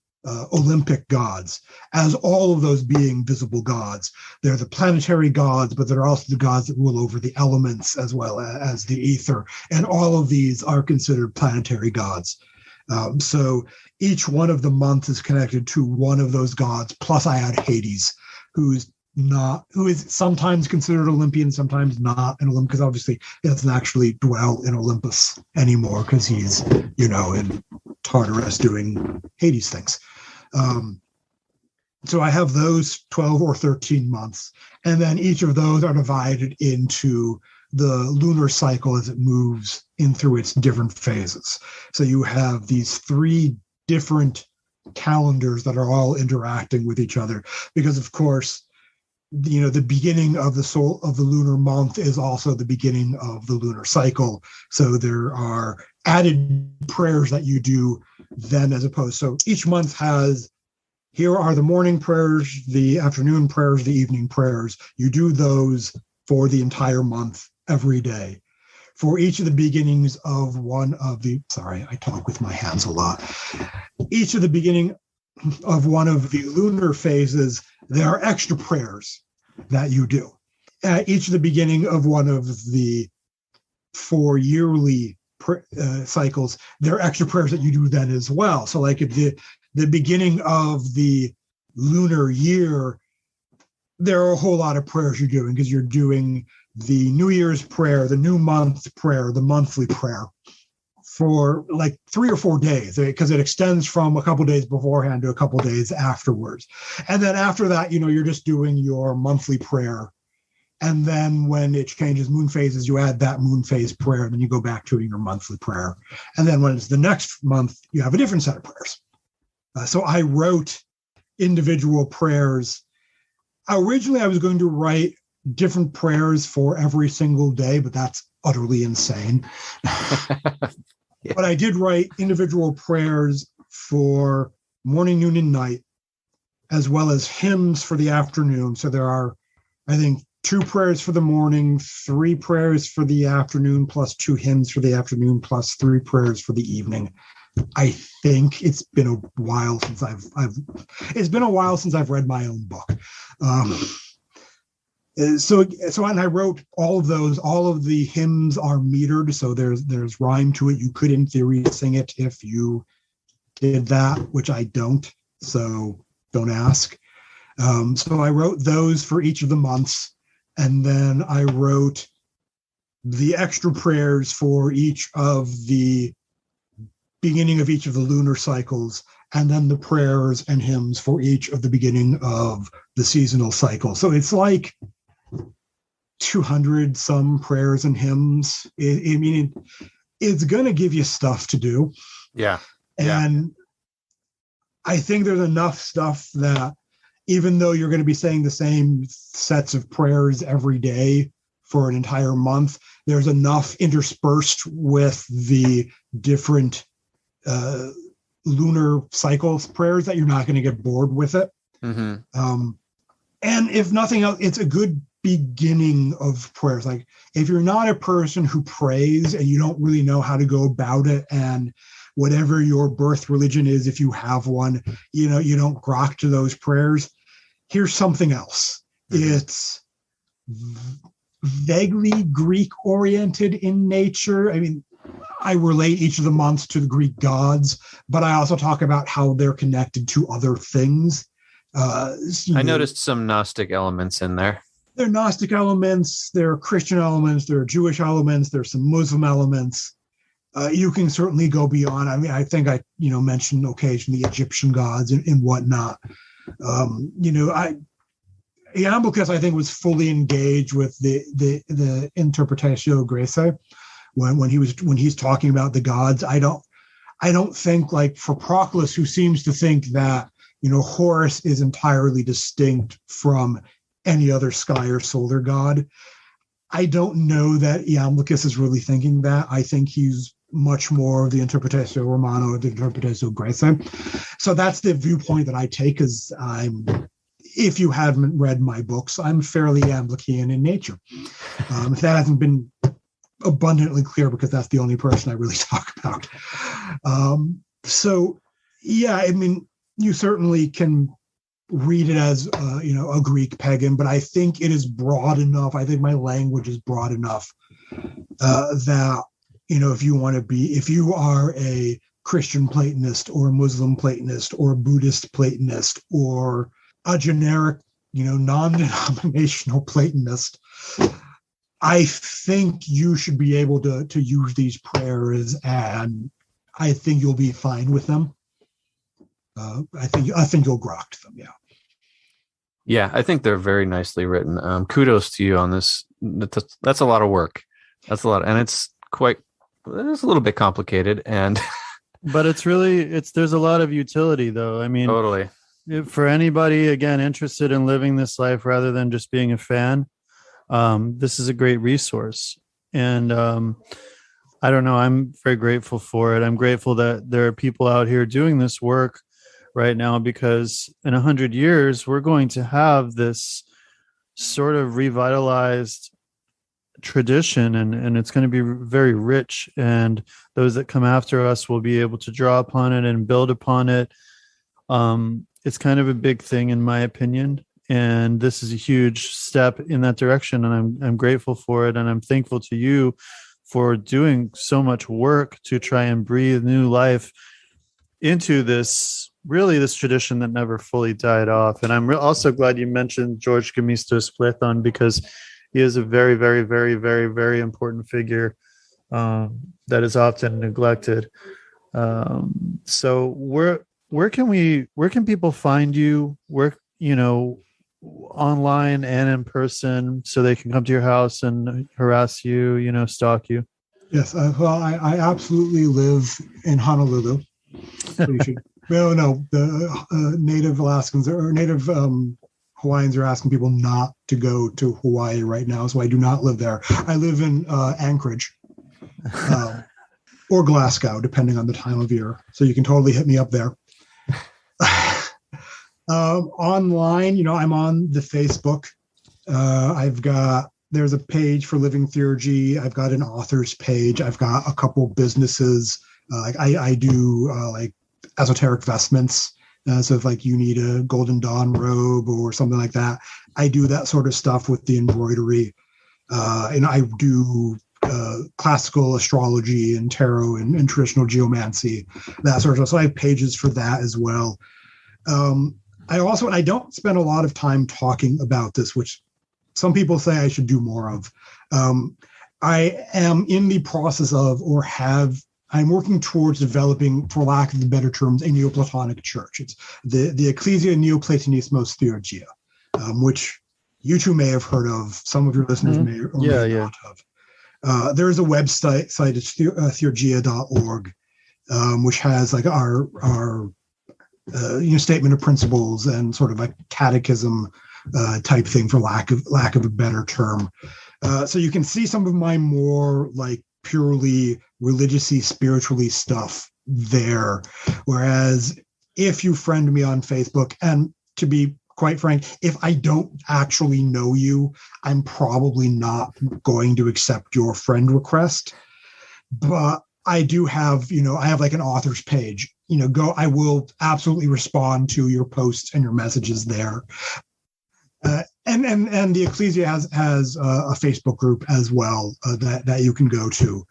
Olympic gods, as all of those being visible gods. They're the planetary gods, but they're also the gods that rule over the elements as well as the ether. And all of these are considered planetary gods. So each one of the months is connected to one of those gods. Plus I add Hades, who is sometimes considered Olympian, sometimes not an Olympian, because obviously he doesn't actually dwell in Olympus anymore because he's, in Tartarus doing Hades things. So I have those 12 or 13 months, and then each of those are divided into the lunar cycle as it moves in through its different phases. So you have these 3 different calendars that are all interacting with each other, because of course, the beginning of the lunar month is also the beginning of the lunar cycle. So there are added prayers that you do then, as opposed. So each month here are the morning prayers, the afternoon prayers, the evening prayers. You do those for the entire month every day. For each of the beginnings of I talk with my hands a lot. Each of the beginning of one of the lunar phases, there are extra prayers that you do. At each of the beginning of one of the 4 yearly cycles, there are extra prayers that you do then as well. So like at the beginning of the lunar year, there are a whole lot of prayers you're doing, because you're doing the New Year's prayer, the new month prayer, the monthly prayer for like 3 or 4 days, because it extends from a couple days beforehand to a couple days afterwards. And then after that, you're just doing your monthly prayer. And then when it changes moon phases, you add that moon phase prayer, and then you go back to your monthly prayer. And then when it's the next month, you have a different set of prayers. So I wrote individual prayers. Originally, I was going to write different prayers for every single day, but that's utterly insane. Yeah. But I did write individual prayers for morning, noon, and night, as well as hymns for the afternoon. So there are, I think, 2 prayers for the morning, 3 prayers for the afternoon, plus 2 hymns for the afternoon, plus 3 prayers for the evening. I think it's been a while since I've read my own book. So and I wrote all of those. All of the hymns are metered, so there's rhyme to it. You could, in theory, sing it if you did that, which I don't. So don't ask. So I wrote those for each of the months, and then I wrote the extra prayers for each of the beginning of each of the lunar cycles, and then the prayers and hymns for each of the beginning of the seasonal cycle. So it's like 200 some prayers and hymns. It's going to give you stuff to do. Yeah. And I think there's enough stuff that even though you're going to be saying the same sets of prayers every day for an entire month, there's enough interspersed with the different lunar cycles prayers that you're not going to get bored with it. Mm-hmm. And if nothing else, it's a good beginning of prayers. Like if you're not a person who prays and you don't really know how to go about it, and whatever your birth religion is, if you have one, you don't grok to those prayers, here's something else. Mm-hmm. It's vaguely Greek oriented in nature. I mean, I relate each of the months to the Greek gods, but I also talk about how they're connected to other things. I noticed some Gnostic elements in there. There are Gnostic elements, there are Christian elements, there are Jewish elements, there's some Muslim elements. You can certainly go beyond. I mean, I think I, mentioned occasionally Egyptian gods and whatnot. Iamblichus, I think, was fully engaged with the Interpretatio Graecae when he's talking about the gods. I don't think, like for Proclus, who seems to think that Horus is entirely distinct from any other sky or solar god. I don't know that Iamblichus is really thinking that. I think he's much more of the Interpretatio Romana, the Interpretatio Graecae. So that's the viewpoint that I take, because if you haven't read my books, I'm fairly Iamblichian in nature. If that hasn't been abundantly clear, because that's the only person I really talk about. So, yeah, I mean, you certainly can read it as, a Greek pagan, but I think it is broad enough. I think my language is broad enough that, if you are a Christian Platonist or a Muslim Platonist or a Buddhist Platonist or a generic, non-denominational Platonist, I think you should be able to use these prayers, and I think you'll be fine with them. I think you'll grok to them. Yeah. Yeah, I think they're very nicely written. Kudos to you on this. That's a lot of work. That's a lot, and it's a little bit complicated, but there's a lot of utility, though. I mean, totally. For anybody, again, interested in living this life rather than just being a fan, this is a great resource. And I don't know, I'm very grateful for it. I'm grateful that there are people out here doing this work right now, because in 100 years, we're going to have this sort of revitalized tradition, and it's going to be very rich, and those that come after us will be able to draw upon it and build upon it. It's kind of a big thing, in my opinion, and this is a huge step in that direction, and I'm grateful for it, and I'm thankful to you for doing so much work to try and breathe new life into this tradition that never fully died off. And I'm also glad you mentioned George Gemistos Platon, because he is a very, very, very, very, very important figure that is often neglected. So where can people find you? Where, online and in person, so they can come to your house and harass you, stalk you? Yes. I absolutely live in Honolulu. So you should. No. The native Alaskans or native Hawaiians are asking people not to go to Hawaii right now, so I do not live there. I live in Anchorage or Glasgow, depending on the time of year. So you can totally hit me up there. Online, I'm on the Facebook. There's a page for Living Theurgy. I've got an author's page. I've got a couple businesses. I do like esoteric vestments. So if like you need a Golden Dawn robe or something like that, I do that sort of stuff with the embroidery. And I do classical astrology and tarot and traditional geomancy, that sort of stuff. So I have pages for that as well. I don't spend a lot of time talking about this, which some people say I should do more of. I am in the process of, I'm working towards developing, for lack of the better terms, a Neoplatonic church. It's the Ecclesia Neoplatonismos Theurgia, which you two may have heard of. Some of your listeners may or may not have. There's a website, it's theurgia.org, which has like our statement of principles and sort of a catechism type thing, for lack of a better term. So you can see some of my more like purely religiously, spiritually stuff there. Whereas if you friend me on Facebook, and to be quite frank, if I don't actually know you, I'm probably not going to accept your friend request. But I do have, I have like an author's page. I will absolutely respond to your posts and your messages there. And the Ecclesia has a Facebook group as well that you can go to.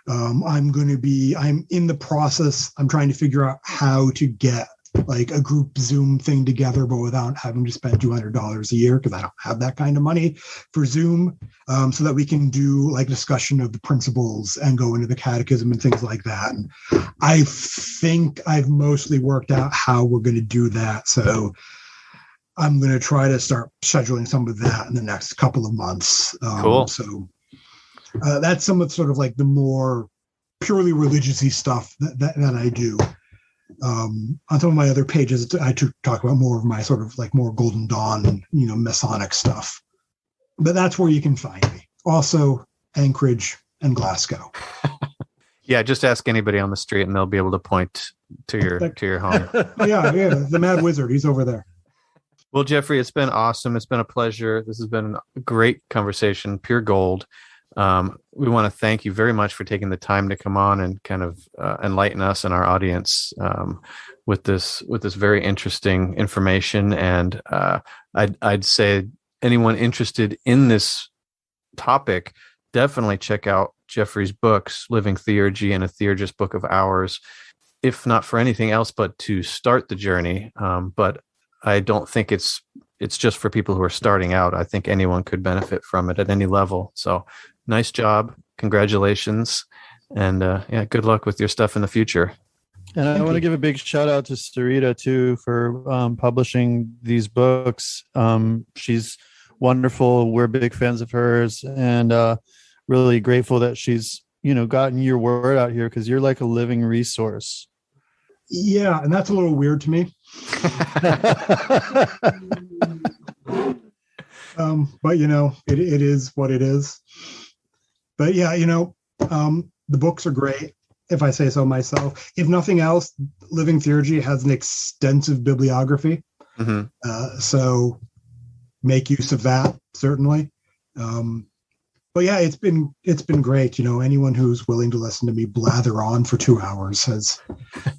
I'm in the process. I'm trying to figure out how to get like a group Zoom thing together, but without having to spend $200 a year, because I don't have that kind of money for Zoom, so that we can do like discussion of the principles and go into the catechism and things like that. And I think I've mostly worked out how we're going to do that. So I'm going to try to start scheduling some of that in the next couple of months. Cool. So that's some of sort of like the more purely religious-y stuff that I do. On some of my other pages, I talk about more of my sort of like more Golden Dawn, Masonic stuff. But that's where you can find me. Also, Anchorage and Glasgow. Yeah, just ask anybody on the street, and they'll be able to point to your home. Yeah, the Mad Wizard. He's over there. Well, Jeffrey, it's been awesome. It's been a pleasure. This has been a great conversation, pure gold. We want to thank you very much for taking the time to come on and kind of enlighten us and our audience with this very interesting information. And I'd say anyone interested in this topic, definitely check out Jeffrey's books, Living Theurgy and A Theurgist Book of Hours, if not for anything else, but to start the journey. But I don't think it's just for people who are starting out. I think anyone could benefit from it at any level. So nice job. Congratulations. And good luck with your stuff in the future. And I want to give a big shout out to Sarita too for publishing these books. She's wonderful. We're big fans of hers, and really grateful that she's, gotten your word out here, because you're like a living resource. Yeah, and that's a little weird to me. But it is what it is. But yeah, the books are great, if I say so myself. If nothing else, Living Theurgy has an extensive bibliography. Mm-hmm. So make use of that, certainly. But yeah, it's been great. Anyone who's willing to listen to me blather on for 2 hours has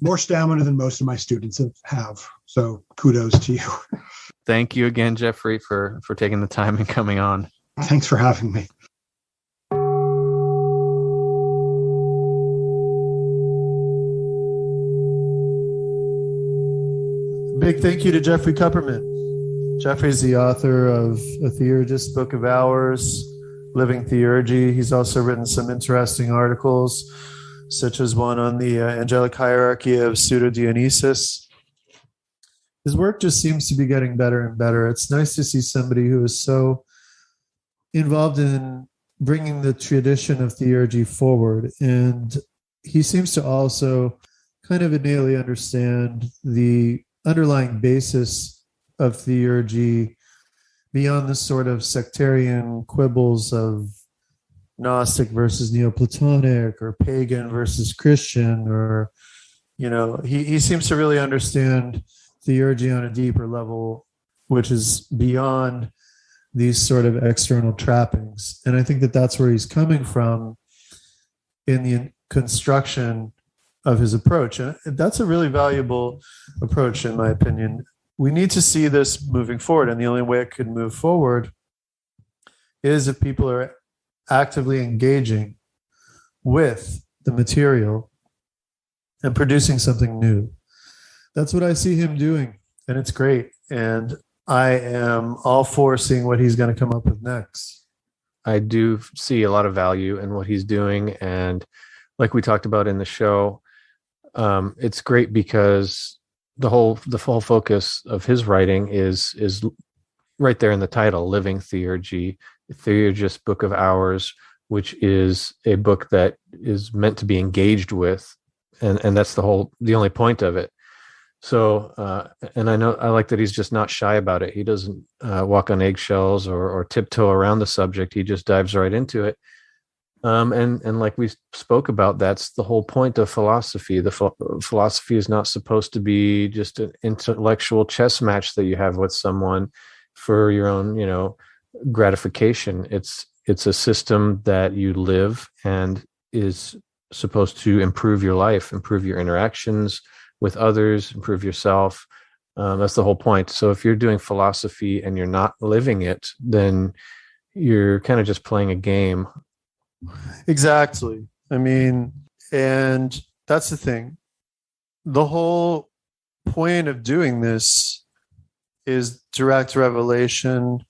more stamina than most of my students have. So kudos to you. Thank you again, Jeffrey, for taking the time and coming on. Thanks for having me. Big thank you to Jeffrey Kupperman. Jeffrey's the author of A Theurgist, Book of Hours, Living Theurgy. He's also written some interesting articles, such as one on the angelic hierarchy of pseudo-Dionysus. His work just seems to be getting better and better. It's nice to see somebody who is so involved in bringing the tradition of Theurgy forward. And he seems to also kind of innately understand the underlying basis of Theurgy beyond the sort of sectarian quibbles of Gnostic versus Neoplatonic or pagan versus Christian, or, he seems to really understand Theurgy on a deeper level, which is beyond these sort of external trappings. And I think that that's where he's coming from in the construction of his approach. And that's a really valuable approach, in my opinion. We need to see this moving forward. And the only way it could move forward is if people are actively engaging with the material and producing something new. That's what I see him doing. And it's great. And I am all for seeing what he's going to come up with next. I do see a lot of value in what he's doing. And like we talked about in the show, it's great because the whole focus of his writing is right there in the title, Living Theurgy, Theurgist Book of Hours, which is a book that is meant to be engaged with. And that's the only point of it. So, and I like that he's just not shy about it. He doesn't walk on eggshells or tiptoe around the subject. He just dives right into it. And like we spoke about, that's the whole point of philosophy. The philosophy is not supposed to be just an intellectual chess match that you have with someone for your own, gratification. It's a system that you live and is supposed to improve your life, improve your interactions with others, improve yourself. That's the whole point. So if you're doing philosophy and you're not living it, then you're kind of just playing a game. Exactly. And that's the thing. The whole point of doing this is direct revelation,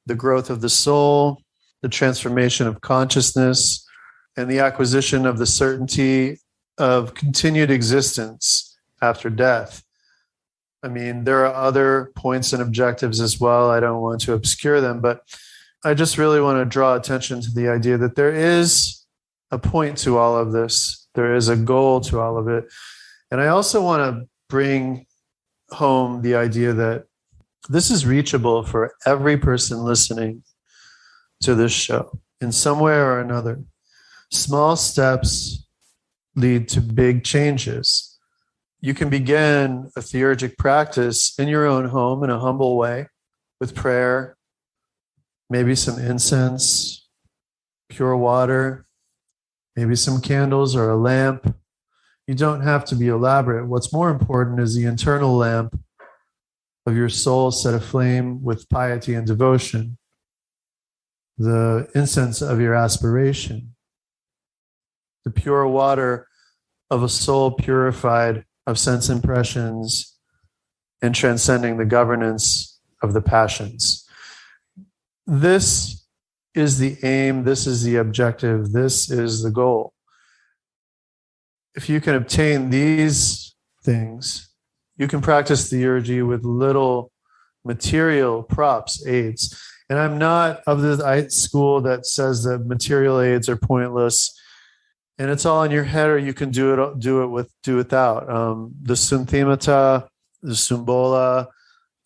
the growth of the soul, the transformation of consciousness, and the acquisition of the certainty of continued existence after death. There are other points and objectives as well. I don't want to obscure them, but I just really want to draw attention to the idea that there is a point to all of this. There is a goal to all of it. And I also want to bring home the idea that this is reachable for every person listening to this show in some way or another. Small steps lead to big changes. You can begin a theurgic practice in your own home in a humble way with prayer, maybe some incense, pure water, maybe some candles or a lamp. You don't have to be elaborate. What's more important is the internal lamp of your soul set aflame with piety and devotion, the incense of your aspiration, the pure water of a soul purified of sense impressions and transcending the governance of the passions. This is the aim, this is the objective, this is the goal. If you can obtain these things, you can practice Theurgy with little material props, aids. And I'm not of the school that says that material aids are pointless and it's all in your head, or you can do it without. The synthemata, the symbola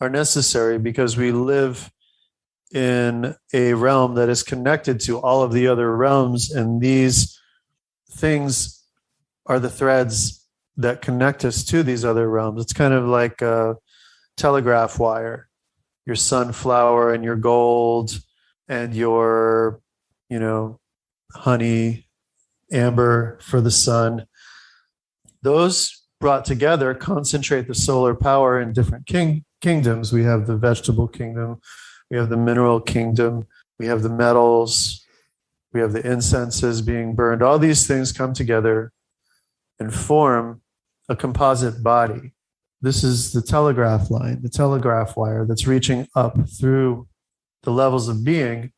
are necessary because we live in a realm that is connected to all of the other realms, and these things are the threads that connect us to these other realms. It's kind of like a telegraph wire. Your sunflower and your gold and your, honey, amber for the sun. Those brought together concentrate the solar power in different kingdoms. We have the vegetable kingdom, we have the mineral kingdom, we have the metals, we have the incenses being burned. All these things come together and form a composite body. This is the telegraph line, the telegraph wire that's reaching up through the levels of being.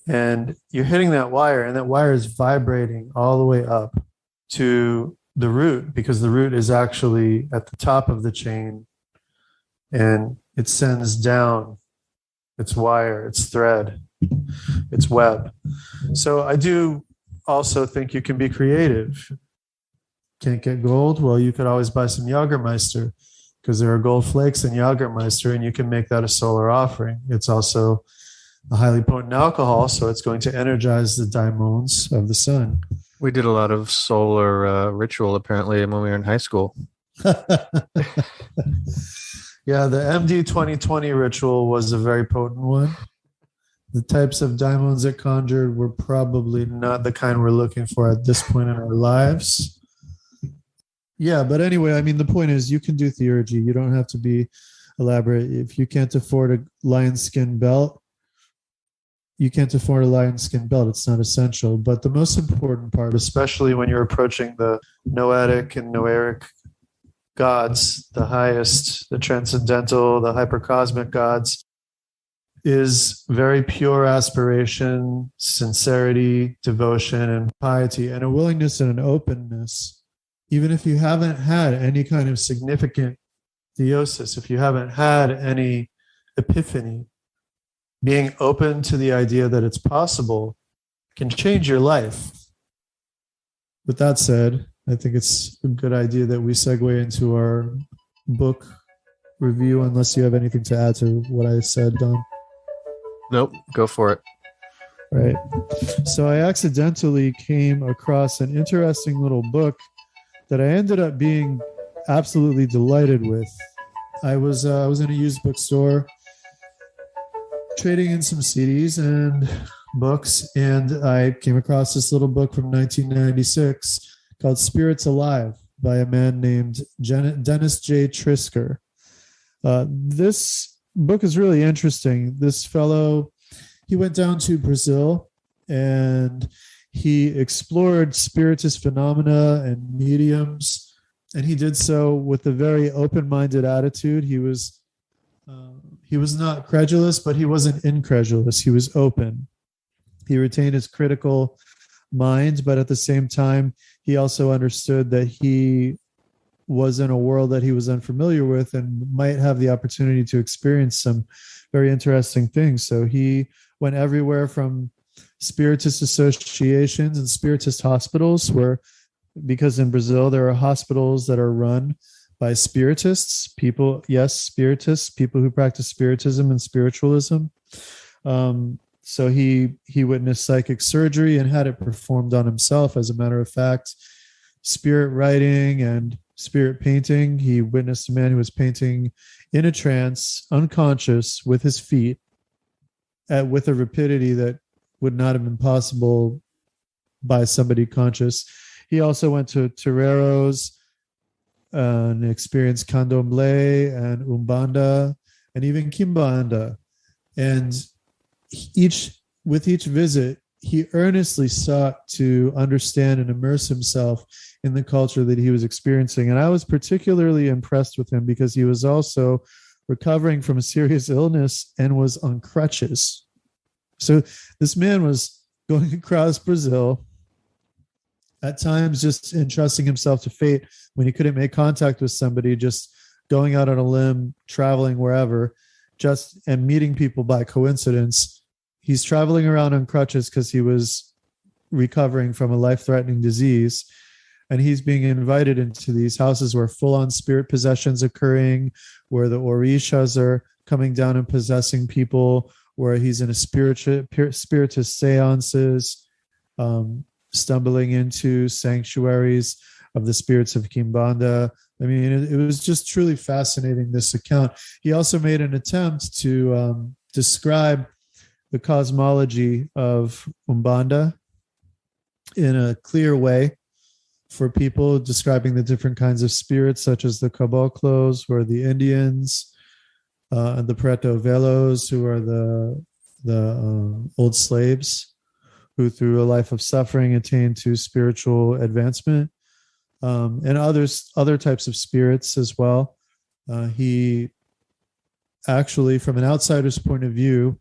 And you're hitting that wire, and that wire is vibrating all the way up to the root, because the root is actually at the top of the chain, and it sends down its wire, its thread, its web. So I do also think you can be creative. Can't get gold? Well, you could always buy some Jagermeister, because there are gold flakes in Jagermeister, and you can make that a solar offering. It's also a highly potent alcohol, so it's going to energize the daimons of the sun. We did a lot of solar ritual, apparently, when we were in high school. Yeah, the MD 2020 ritual was a very potent one. The types of daimons it conjured were probably not the kind we're looking for at this point in our lives. Yeah, but anyway, I mean, the point is you can do theurgy. You don't have to be elaborate. If you can't afford a lion skin belt, you can't afford a lion skin belt. It's not essential. But the most important part, especially when you're approaching the noetic and noeric gods, the highest, the transcendental, the hypercosmic gods, is very pure aspiration, sincerity, devotion, and piety, and a willingness and an openness. Even if you haven't had any kind of significant theosis, if you haven't had any epiphany, being open to the idea that it's possible can change your life. With that said, I think it's a good idea that we segue into our book review, unless you have anything to add to what I said, Don. Nope, go for it. Right. So I accidentally came across an interesting little book that I ended up being absolutely delighted with. I was in a used bookstore trading in some CDs and books, and I came across this little book from 1996 called Spirits Alive by a man named Dennis J. Trisker. This book is really interesting. This fellow, he went down to Brazil and he explored spiritist phenomena and mediums, and he did so with a very open-minded attitude. He was not credulous, but he wasn't incredulous. He was open. He retained his critical mind, but at the same time, he also understood that he was in a world that he was unfamiliar with and might have the opportunity to experience some very interesting things. So he went everywhere from spiritist associations and spiritist hospitals, because in Brazil there are hospitals that are run by spiritists, spiritists, people who practice spiritism and spiritualism. So he witnessed psychic surgery and had it performed on himself. As a matter of fact, spirit writing and spirit painting. He witnessed a man who was painting in a trance, unconscious, with his feet, with a rapidity that would not have been possible by somebody conscious. He also went to toreros and experienced candomblé and umbanda and even kimbanda. And with each visit, he earnestly sought to understand and immerse himself in the culture that he was experiencing. And I was particularly impressed with him because he was also recovering from a serious illness and was on crutches. So this man was going across Brazil, at times just entrusting himself to fate when he couldn't make contact with somebody, just going out on a limb, traveling wherever, and meeting people by coincidence. He's traveling around on crutches because he was recovering from a life-threatening disease. And he's being invited into these houses where full-on spirit possessions occurring, where the orishas are coming down and possessing people, where he's in a spiritist seances, stumbling into sanctuaries of the spirits of Kimbanda. I mean, it was just truly fascinating, this account. He also made an attempt to describe the cosmology of Umbanda in a clear way for people, describing the different kinds of spirits, such as the caboclos, who are the Indians, and the Preto Velos, who are the old slaves, who through a life of suffering attain to spiritual advancement, and other types of spirits as well. He actually, from an outsider's point of view,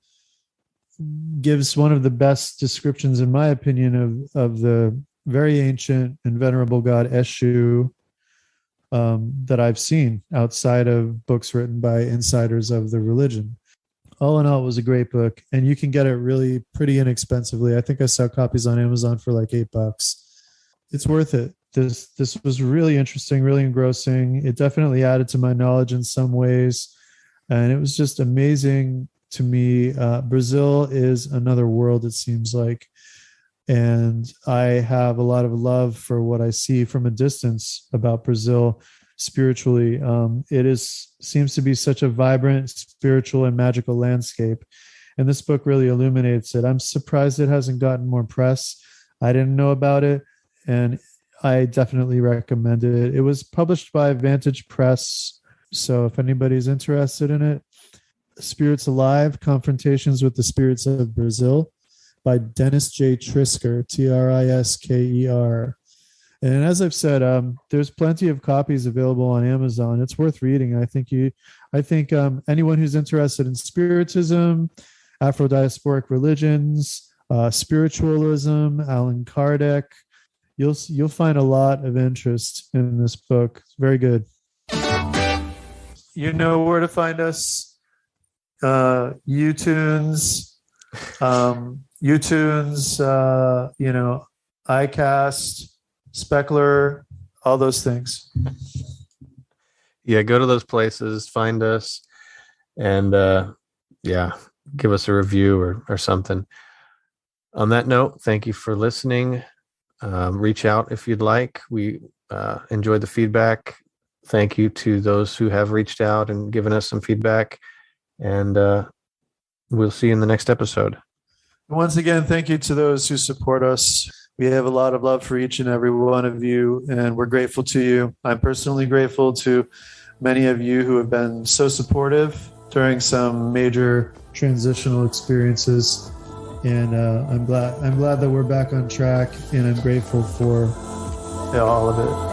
gives one of the best descriptions, in my opinion, of the very ancient and venerable god Eshu that I've seen outside of books written by insiders of the religion. All in all, it was a great book, and you can get it really pretty inexpensively. I think I saw copies on Amazon for like $8. It's worth it. This was really interesting, really engrossing. It definitely added to my knowledge in some ways, and it was just amazing to me. Brazil is another world, it seems like, and I have a lot of love for what I see from a distance about Brazil spiritually. It seems to be such a vibrant, spiritual, and magical landscape, and this book really illuminates it. I'm surprised it hasn't gotten more press. I didn't know about it, and I definitely recommend it. It was published by Vantage Press, so if anybody's interested in it, Spirits Alive, Confrontations with the Spirits of Brazil by Dennis J. Trisker, Trisker. And as I've said, there's plenty of copies available on Amazon. It's worth reading. I think anyone who's interested in spiritism, Afro-diasporic religions, spiritualism, Allan Kardec, you'll find a lot of interest in this book. It's very good. You know where to find us. iTunes, iCast, Speckler, all those things. Yeah, go to those places, find us, and give us a review or something. On that note, thank you for listening. Reach out if you'd like. We enjoyed the feedback. Thank you to those who have reached out and given us some feedback. And we'll see you in the next episode. Once again, thank you to those who support us. We have a lot of love for each and every one of you, and we're grateful to you. I'm personally grateful to many of you who have been so supportive during some major transitional experiences. And I'm glad that we're back on track, and I'm grateful for all of it.